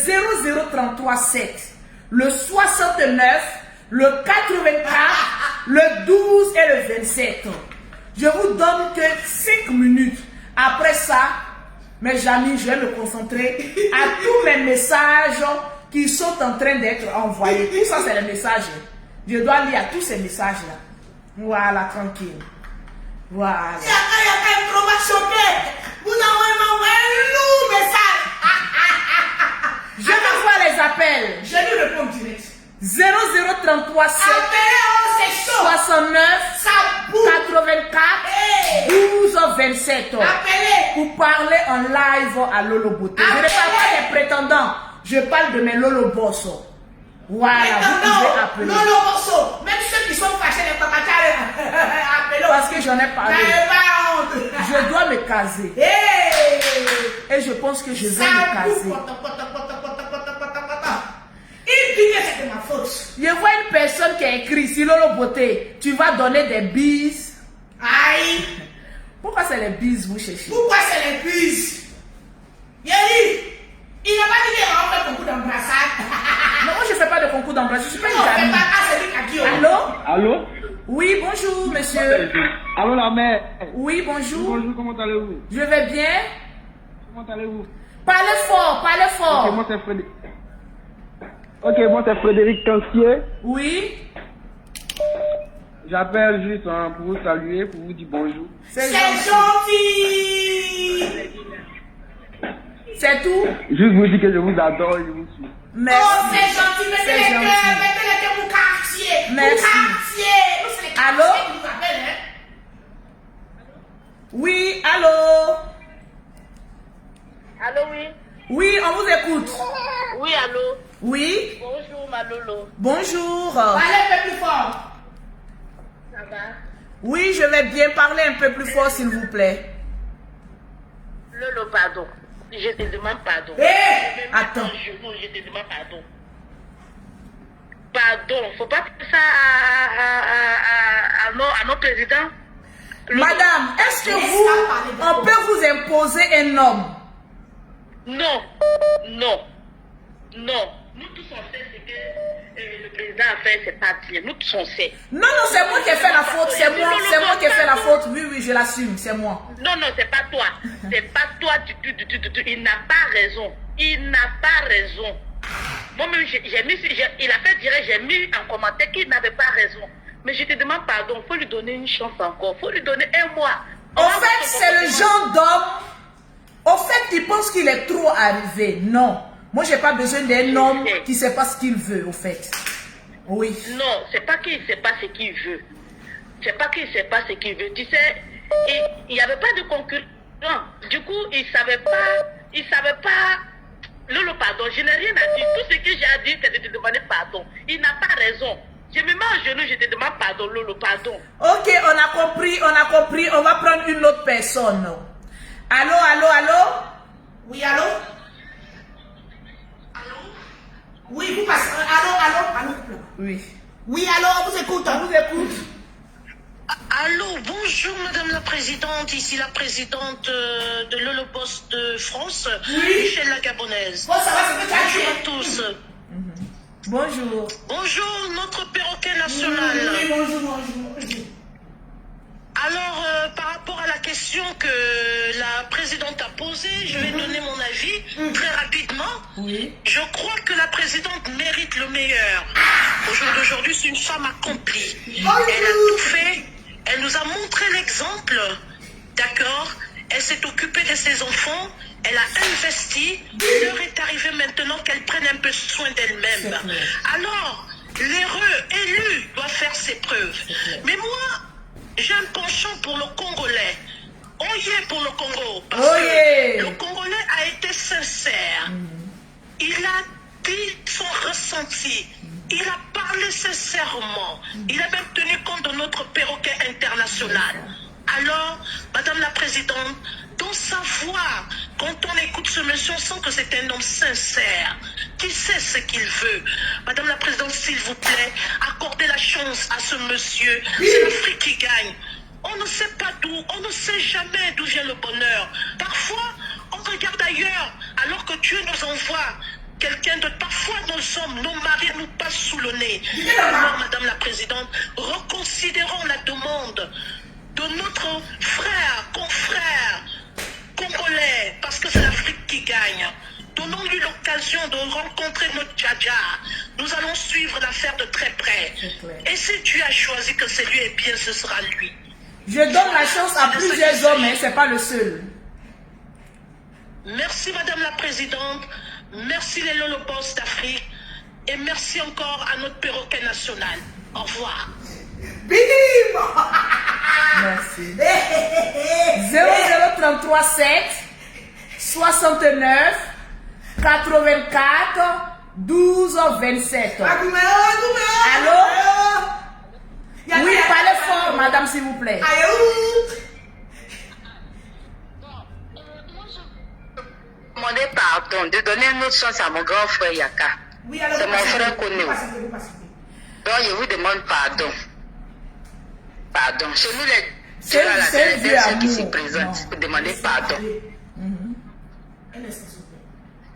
0033 7, le 69, le 84, le 12 et le 27. Je vous donne que 5 minutes. Après ça, mes amis, je vais me concentrer à tous mes messages qui sont en train d'être envoyés. Tout ça, c'est les messages. Je dois lire tous ces messages-là. Voilà, tranquille. Voilà. Il y a un trop choqué. Vous envoyez un lourd message. Je vais voir les appels. Je lui réponds direct. 0033 7 c'est chaud. 69 Ça boue. 84 12 27. Appelez. Pour parler en live à Lolo Beauté. Je ne parle pas des prétendants. Je parle de mes Lolo Boss. Voilà, vous pouvez appeler. Lolo Bosso. Même ceux qui sont fâchés, les papacars, appelez. Parce que j'en ai parlé. Je dois me caser. Et je pense que je vais me caser. Il dit que c'est de ma faute. Je vois une personne qui a écrit, si Lolo Beauté, tu vas donner des bises. Aïe. Pourquoi c'est les bises vous cherchez? Pourquoi c'est les bises? Yeri, il n'a pas dit qu'il va faire concours d'embrassade. Non, moi je ne fais pas de concours d'embrassade, je suis pas une gamine. Allô? Allô? Oui, bonjour monsieur. Allô la mère? Oui, bonjour. Bonjour, comment allez-vous? Je vais bien. Comment allez-vous? Parlez fort, parlez fort. Ok, moi c'est Frédéric. Ok, moi c'est Frédéric Cancier. Oui. J'appelle juste pour vous saluer, pour vous dire bonjour. C'est gentil. C'est tout? Juste vous dire que je vous adore, je vous suis. Merci. Oh, c'est gentil, mettez C'est les gentil. cœurs, mettez les cœurs pour quartier. Merci. Pour quartier. Nous, c'est les Allô? quartiers qui nous appellent, hein. Oui, allô? Allô, oui. Oui, on vous écoute. Oui, allô. Oui, Bonjour, ma Lolo. bonjour. Parlez un peu plus fort. Ça va? Oui, je vais bien parler un peu plus fort, s'il vous plaît. Lolo, pardon. Je te demande pardon. Attends. Je te demande pardon. Pardon. Faut pas faire ça à nos présidents. Madame, est-ce que on peut vous imposer un homme? Non. Non. Non. Nous tous on sait ce que le président président a fait, c'est pas bien. Nous tous on sait. Non, non, c'est moi qui ai fait la faute. C'est moi qui ai fait la faute. Oui, oui, je l'assume, c'est moi. Non, non, c'est pas toi. C'est pas toi du tout. Il n'a pas raison. Il n'a pas raison. Moi-même, il a fait direct, j'ai mis en commentaire qu'il n'avait pas raison. Mais je te demande pardon, il faut lui donner une chance encore. Il faut lui donner un mois. En fait, c'est le genre d'homme, au fait, il pense qu'il est trop arrivé. Non. Moi, j'ai pas besoin d'un homme qui sait pas ce qu'il veut, au fait. Oui. Non, c'est pas qu'il ne sait pas ce qu'il veut. C'est pas qu'il ne sait pas ce qu'il veut. Tu sais, il n'y avait pas de concurrent. Du coup, il savait pas. Lolo, pardon, je n'ai rien à dire. Tout ce que j'ai à dire, c'est de te demander pardon. Il n'a pas raison. Je me mets à genoux, je te demande pardon, Lolo, pardon. Ok, on a compris. On va prendre une autre personne. Allô? Oui, allô? Oui, vous passez. Allô? Oui. Oui, allô, on vous écoute. On vous écoute. Allô, bonjour Madame la Présidente, ici la présidente de l'Holopost de France, Oui. Michel la Gabonaise. Bon, ça va, c'est que Bonjour à tous. Bonjour. Bonjour notre perroquet national. Oui, bonjour. Alors, par rapport à la question que la présidente a posée, je vais donner mon avis très rapidement. Oui. Je crois que la présidente mérite le meilleur. Au jour d'aujourd'hui, c'est une femme accomplie. Elle a tout fait. Elle nous a montré l'exemple. D'accord? Elle s'est occupée de ses enfants. Elle a investi. L'heure est arrivée maintenant qu'elle prenne un peu soin d'elle-même. Alors, l'heureux élu doit faire ses preuves. Mais moi, j'ai un penchant pour le Congolais. Oyez pour le Congo. Parce que le Congolais a été sincère. Il a dit son ressenti. Il a parlé sincèrement. Il a même tenu compte de notre perroquet international. Alors, Madame la Présidente, dans sa voix, quand on écoute ce monsieur, on sent que c'est un homme sincère, qui sait ce qu'il veut. Madame la Présidente, s'il vous plaît, accordez la chance à ce monsieur. C'est l'Afrique qui gagne. On ne sait pas d'où, on ne sait jamais d'où vient le bonheur. Parfois, on regarde ailleurs, alors que Dieu nous envoie quelqu'un de... Parfois, nos hommes, nos maris nous passent sous le nez. Alors, Madame la Présidente, reconsidérons la demande de notre frère, confrère, congolais, parce que c'est l'Afrique qui gagne. Donnons-lui l'occasion de rencontrer notre Djadja. Nous allons suivre l'affaire de très près. Et si tu as choisi que c'est lui, eh bien, ce sera lui. Je donne la chance à plusieurs hommes, mais c'est pas le seul. Merci Madame la Présidente, merci les Lolobos d'Afrique et merci encore à notre perroquet national. Au revoir. Bim! Merci. 00337 69 84 12 27. Allô? Oui, parlez fort, madame, s'il vous plaît. Demander pardon, de donner une autre chance à mon grand frère Yaka. C'est mon frère connu. Donc je vous demande pardon. Pardon. Chez nous, les ceux qui s'y présentent, vous demandez pardon.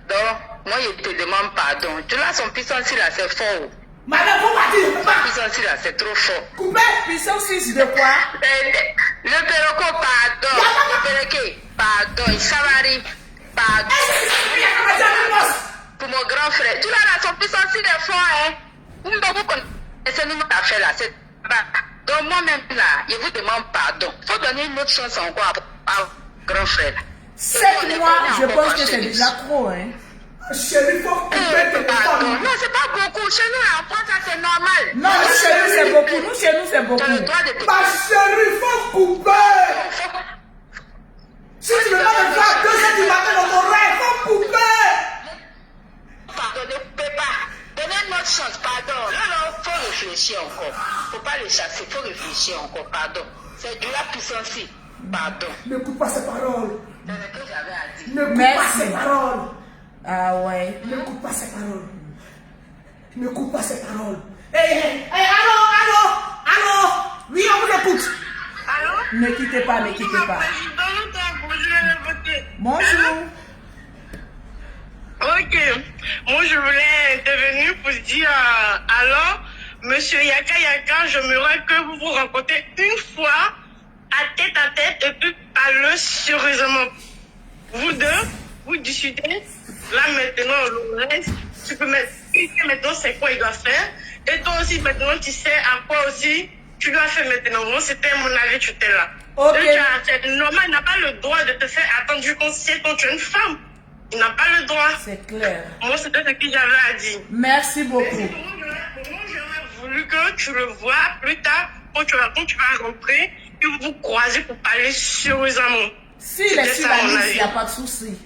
Donc, moi je te demande pardon. Tu l'as son puissance là, c'est fort. Madame, vous partez, pas. Puissance là, c'est trop fort. Coupez. Puissance 6 de quoi? Le perroquet, pardon. Le perroquet, pardon. Il s'avari, pardon. Pour mon grand frère. Tu l'as là, son puissance est fort, hein. Vous connaissez nous notre affaire là. C'est donc moi-même là, je vous demande pardon. Il faut donner une autre chance encore à grand frère. 7 mois, je pense que c'est déjà trop, hein. Chérie, faut couper tes Pardon. femmes. Non, c'est pas beaucoup. Chez nous, là, en France, ça, c'est normal. Non, nous chez nous c'est beaucoup. Nous chez nous c'est Tu as le beaucoup. droit de te... Ma chérie, faut couper. Si tu veux pas me faire 2 heures du matin dans mon rêve, faut couper. Pardon, ne coupez pas. Donnez une autre chance, pardon. Là, là, il faut réfléchir encore. Il ne faut pas les chasser, il faut réfléchir encore, pardon. C'est de la puissance. Pardon. Ne coupe pas ces paroles. C'est ce que j'avais à dire. Ne coupe Merci. pas ces paroles. Ah ouais. Ne coupe pas ces paroles. Ne coupe pas ces paroles. Allô. Oui, on vous écoute. Allô? Ne quittez pas, ne quittez pas. Bonjour. Ok, moi je voulais intervenir pour dire alors Monsieur Yaka Yaka, j'aimerais que vous vous rencontrez une fois à tête et puis parlez sérieusement. Vous deux, vous discutez. Là maintenant, le reste, tu peux m'expliquer maintenant c'est quoi il doit faire. Et toi aussi maintenant, tu sais à quoi aussi tu dois faire maintenant. Moi, c'était mon avis, tu étais là. Ok. C'est normal, il n'a pas le droit de te faire attendre du conseil quand tu es une femme. Il n'a pas le droit. C'est clair. Moi, c'était ce que j'avais à dire. Merci beaucoup. Moi, j'aurais voulu que tu le vois plus tard, quand tu vas rentrer, et vous vous croisez pour parler sérieusement. S'il est sur la liste, il n'y a pas de souci.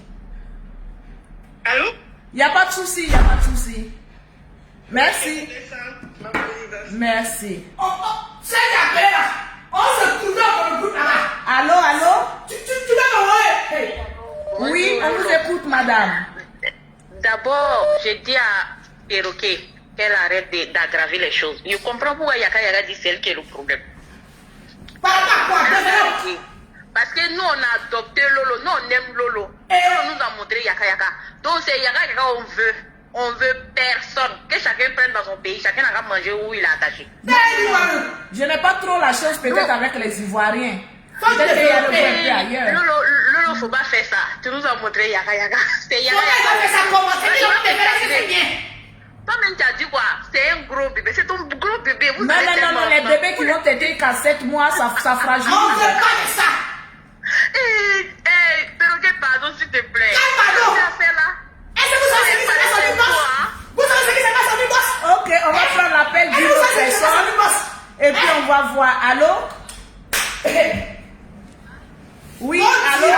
Allô? Il n'y a pas de souci, il n'y a pas de souci. Merci. Merci. C'est la paix là. On se trouve dans le groupe là-bas. Allô, allô? Tu vas m'envoyer. Oui, on vous écoute, madame. D'abord, j'ai dit à Perroquet qu'elle arrête d'aggraver les choses. Je comprends pourquoi Yaka Yaka dit c'est elle qui est le problème. Par rapport à quoi? Parce que nous, on a adopté Lolo, nous, on aime Lolo. Lolo nous a montré Yaka Yaka. Donc, c'est Yaka Yaka, on veut personne. Que chacun prenne dans son pays, chacun n'a qu'à manger où il est attaché. Je n'ai pas trop la chance peut-être avec les Ivoiriens. Peut-être qu'il y a le un peu ailleurs. Lolo, faut pas faire ça. Tu nous as montré Yaka Yaka. C'est Yaka Yaka. Toi-même, tu as dit quoi? C'est un gros bébé. C'est ton gros bébé. Vous Non, les bébés qui ont été qu'à 7 mois, ça fragilise. On ne veut pas de ça. Perroquet, pardon, s'il te plaît. Pardon. Qu'est-ce que tu as fait là? Est-ce que vous savez ce qui s'est passé du boss? Vous savez ce qui s'est passé du boss? Ok, on va prendre l'appel d'une autre personne. Et puis on va voir. Allô? Oui, allô?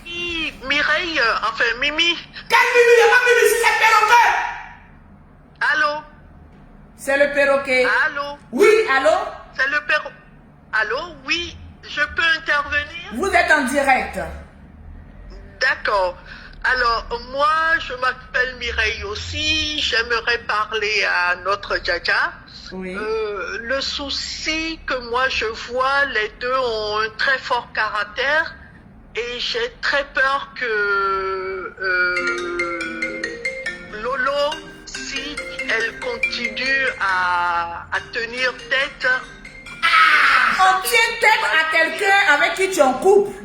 Oui, Mireille, enfin Mimi. Quel Mimi? Il n'y a pas Mimi, c'est Perroquet. Allô? C'est le perroquet. Allô? Oui, allô? C'est le perroquet. Allô? Oui, je peux intervenir? Vous êtes en direct. D'accord. Alors, moi, je m'appelle Mireille aussi. J'aimerais parler à notre Djaja. Oui. Le souci que moi je vois, les deux ont un très fort caractère et j'ai très peur que Lolo, si elle continue à tenir tête... On tient tête à quelqu'un avec qui tu es en couple.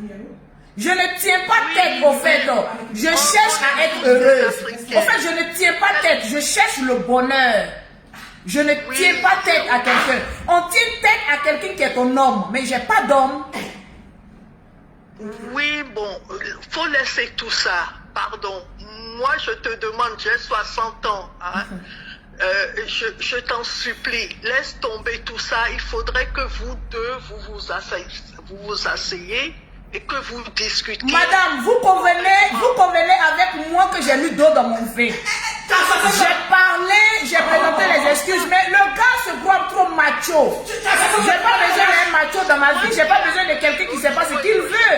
Je ne tiens pas tête au fait. Je cherche à être heureuse. En fait, je ne tiens pas tête. Je cherche le bonheur. Je ne tiens pas tête à quelqu'un. On tient tête à quelqu'un qui est ton homme. Mais j'ai pas d'homme. Oui, bon, faut laisser tout ça. Pardon. Moi, je te demande, j'ai 60 ans. Hein. Je t'en supplie, laisse tomber tout ça. Il faudrait que vous deux, vous vous asseyez et que vous discutiez. Madame, vous convenez avec moi que j'ai lu d'eau dans mon verre. J'ai parlé, j'ai présenté les excuses, mais le gars se croit trop macho. J'ai pas besoin d'un macho dans ma vie, j'ai pas besoin de quelqu'un qui sait pas ce qu'il veut.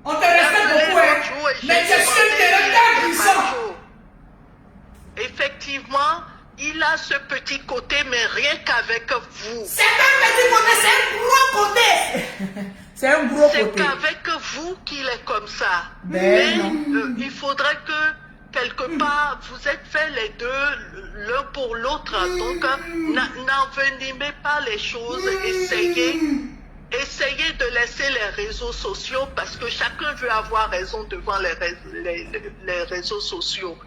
On te respecte beaucoup, hein. Mais je suis le directeur puissant. Effectivement, il a ce petit côté, mais rien qu'avec vous. C'est pas un petit côté, c'est un gros côté. C'est un gros C'est côté. qu'avec vous qu'il est comme ça. Ben Mais il faudrait que, quelque part, vous êtes fait les deux, l'un pour l'autre. Donc, n'envenimez pas les choses. Essayez de laisser les réseaux sociaux parce que chacun veut avoir raison devant les réseaux sociaux.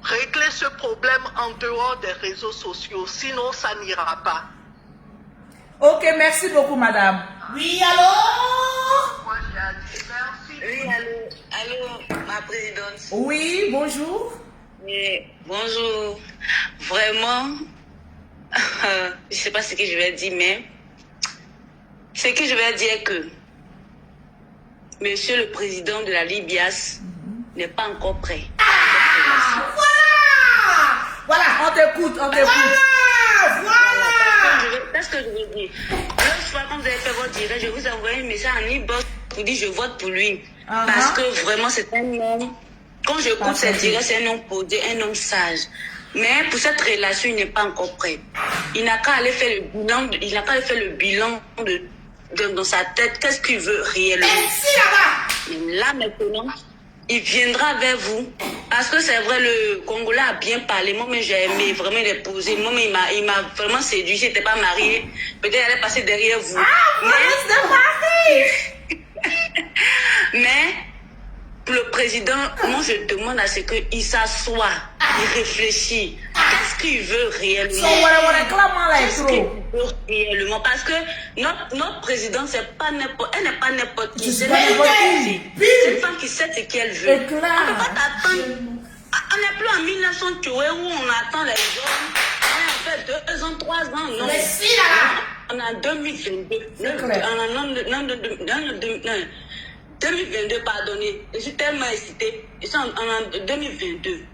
Réglez ce problème en dehors des réseaux sociaux, sinon ça n'ira pas. Ok, merci beaucoup, madame. Oui, allô? Moi, j'ai dit merci. Oui, allô, ma présidente. Oui, bonjour. Oui, bonjour. Vraiment, je ne sais pas ce que je vais dire, mais ce que je vais dire est que Monsieur le Président de la Libias n'est pas encore prêt. Voilà. On t'écoute, on t'écoute. Qu'est-ce que je veux dire? L'autre fois, quand vous avez fait votre direct, je vous ai envoyé un message en inbox pour dire je vote pour lui. Parce que vraiment, c'est un homme. Quand j'écoute ses directs, c'est un homme posé, un homme sage. Mais pour cette relation, il n'est pas encore prêt. Il n'a qu'à aller faire le bilan, dans sa tête. Qu'est-ce qu'il veut réellement? Merci là-bas. Là maintenant, il viendra vers vous Parce que c'est vrai, le Congolais a bien parlé. Moi, mais j'ai aimé vraiment l'épouser. Moi, mais il m'a vraiment séduit. Si j'étais pas mariée, peut-être elle allait passer derrière vous. Mais pour le président, moi, je demande à ce qu'il s'assoie, il réfléchit. Qu'est-ce qu'il veut réellement? Qu'est-ce qu'il veut réellement? Parce que notre président, elle n'est pas n'importe qui. C'est une femme qui sait ce qu'elle veut. On ne peut pas t'attendre. On n'est plus en 1900 où on attend les hommes. On a fait 2 ans, 3 ans. Non. Mais si là. On est en 2022. Non, 2022, pardonnez. Je suis tellement excitée. Je suis en 2022.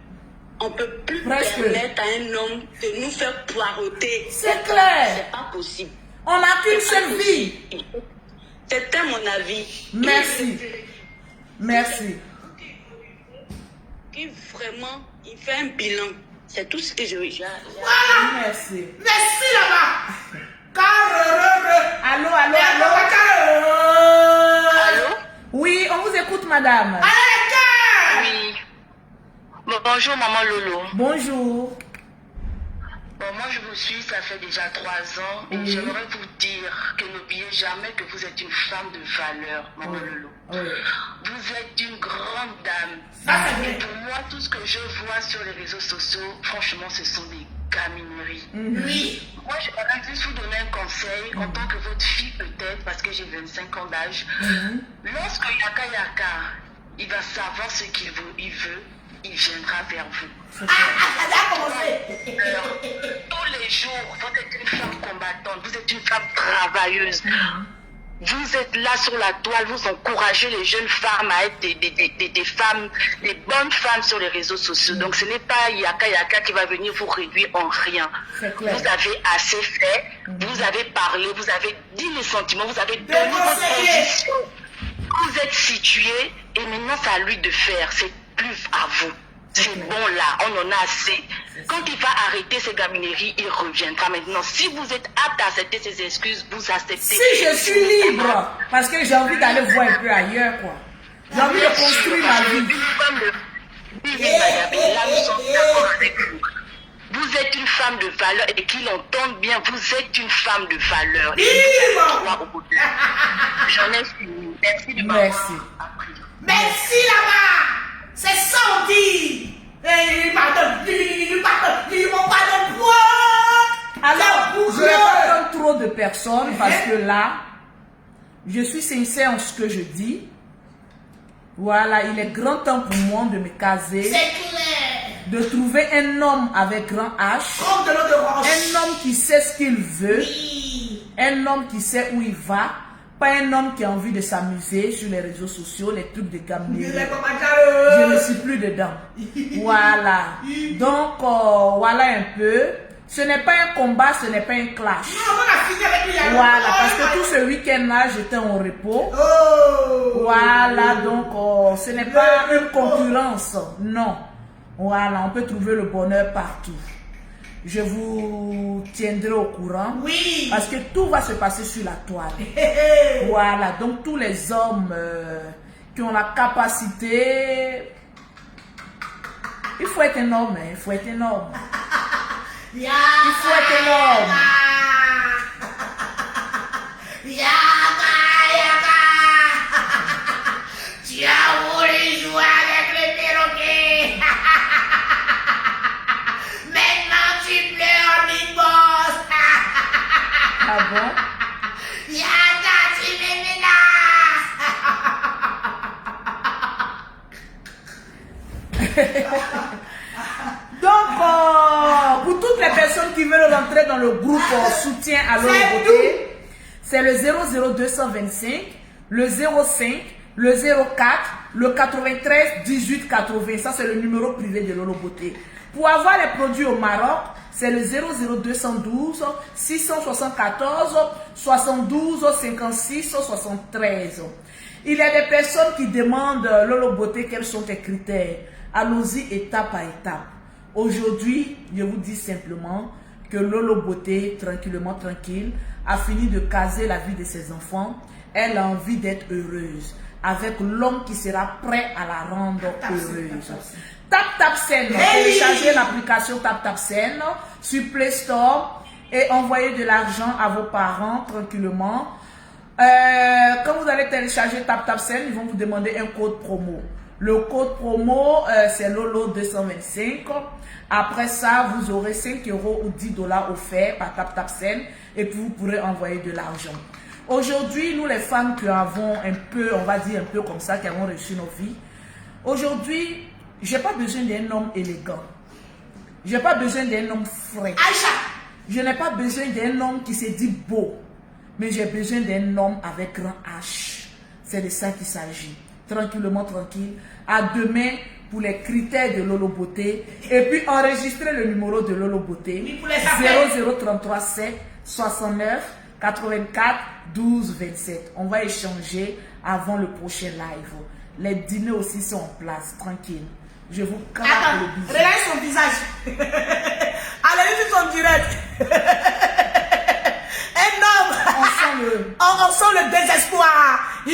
On ne peut plus permettre à un homme de nous faire poireauter. C'est clair. C'est pas possible. On n'a qu'une seule vie. C'était mon avis. Merci. Merci. Qui vraiment, il fait un bilan. C'est tout ce que j'ai. Voilà. Merci. Merci là-bas. Allô. Allô? Oui, on vous écoute, madame. Oui. Bon, bonjour, maman Lolo. Bonjour. Bon, moi je vous suis, ça fait déjà 3 ans. Et j'aimerais vous dire que n'oubliez jamais que vous êtes une femme de valeur, maman Lolo. Vous êtes une grande dame. Et pour moi, tout ce que je vois sur les réseaux sociaux, franchement, ce sont des gamineries. Oui. Moi, je voudrais juste vous donner un conseil en tant que votre fille peut-être, parce que j'ai 25 ans d'âge. Lorsque Yaka, il va savoir ce qu'il veut, il viendra vers vous. Tous les jours, vous êtes une femme combattante, vous êtes une femme travailleuse. Vous êtes là sur la toile, vous encouragez les jeunes femmes à être des femmes, des bonnes femmes sur les réseaux sociaux. Donc ce n'est pas Yaka qui va venir vous réduire en rien. Vous avez assez fait, vous avez parlé, vous avez dit les sentiments, vous avez donné votre position. Vous êtes situé et maintenant c'est à lui de faire, c'est plus à vous. C'est bon là, on en a assez. Quand il va arrêter ces gamineries, il reviendra maintenant. Si vous êtes apte à accepter ses excuses, vous acceptez. Si je suis libre, parce que j'ai envie d'aller voir un peu ailleurs, quoi. J'ai envie de construire ma vie. Là, nous sommes d'accord avec vous. Vous êtes une femme de valeur et qu'il entende bien, vous êtes une femme de valeur. J'en ai fini. Merci de m'avoir appris. Merci là-bas. C'est ça on dit. Il pardonne moi. Alors, je ne vais pas prendre trop de personnes parce que là, je suis sincère en ce que je dis. Voilà, il est grand temps pour moi de me caser. C'est clair. De trouver un homme avec grand H. Comme de l'eau de roche. Un homme qui sait ce qu'il veut. Oui. Un homme qui sait où il va. Pas un homme qui a envie de s'amuser sur les réseaux sociaux, les trucs de gaminerie. Je ne suis plus dedans. Voilà. Donc, voilà un peu. Ce n'est pas un combat, ce n'est pas un clash. Voilà, parce que tout ce week-end-là, j'étais en repos. Voilà, donc ce n'est pas une concurrence. Non. Voilà, on peut trouver le bonheur partout. Je vous tiendrai au courant. Oui. Parce que tout va se passer sur la toile. Voilà, donc tous les hommes qui ont la capacité... Il faut être un homme, hein, il faut être un homme. Il faut être un homme. Tu as voulu jouer avec le perroquet. Maintenant tu pleures, Big Boss. Ah bon? Yaka, tu me menaces. Donc, pour toutes les personnes qui veulent rentrer dans le groupe soutien à Lolo Beauté, c'est le 00225, le 05, le 04, le 93 18 80. Ça, c'est le numéro privé de Lolo Beauté. Pour avoir les produits au Maroc, c'est le 00212 674 72 56 73. Il y a des personnes qui demandent Lolo Beauté quels sont tes critères. Allons-y étape par étape. Aujourd'hui, je vous dis simplement que Lolo Beauté, tranquillement tranquille, a fini de caser la vie de ses enfants. Elle a envie d'être heureuse avec l'homme qui sera prêt à la rendre heureuse. TapTapSend. Téléchargez l'application TapTapSend sur Play Store et envoyez de l'argent à vos parents tranquillement. Quand vous allez télécharger TapTapSend, ils vont vous demander un code promo. Le code promo, c'est Lolo225. Après ça, vous aurez 5 € ou 10 $ offerts par TapTapSend et puis vous pourrez envoyer de l'argent. Aujourd'hui, nous les femmes qui avons un peu, on va dire un peu comme ça, qui avons réussi nos vies, aujourd'hui, j'ai pas besoin d'un homme élégant. J'ai pas besoin d'un homme frais. Aïcha, Je n'ai pas besoin d'un homme qui se dit beau, mais j'ai besoin d'un homme avec grand H. C'est de ça qu'il s'agit. Tranquillement, tranquille. À demain pour les critères de Lolo Beauté. Et puis enregistrez le numéro de Lolo Beauté. Oui, pour les appels. 0033 7 69 84 12 27. On va échanger avant le prochain live. Les dîners aussi sont en place. Tranquille. Je vous craque attends, le bisou. regarde son visage. Allez, sur son direct. Un homme. On sent le... On sent le désespoir. Il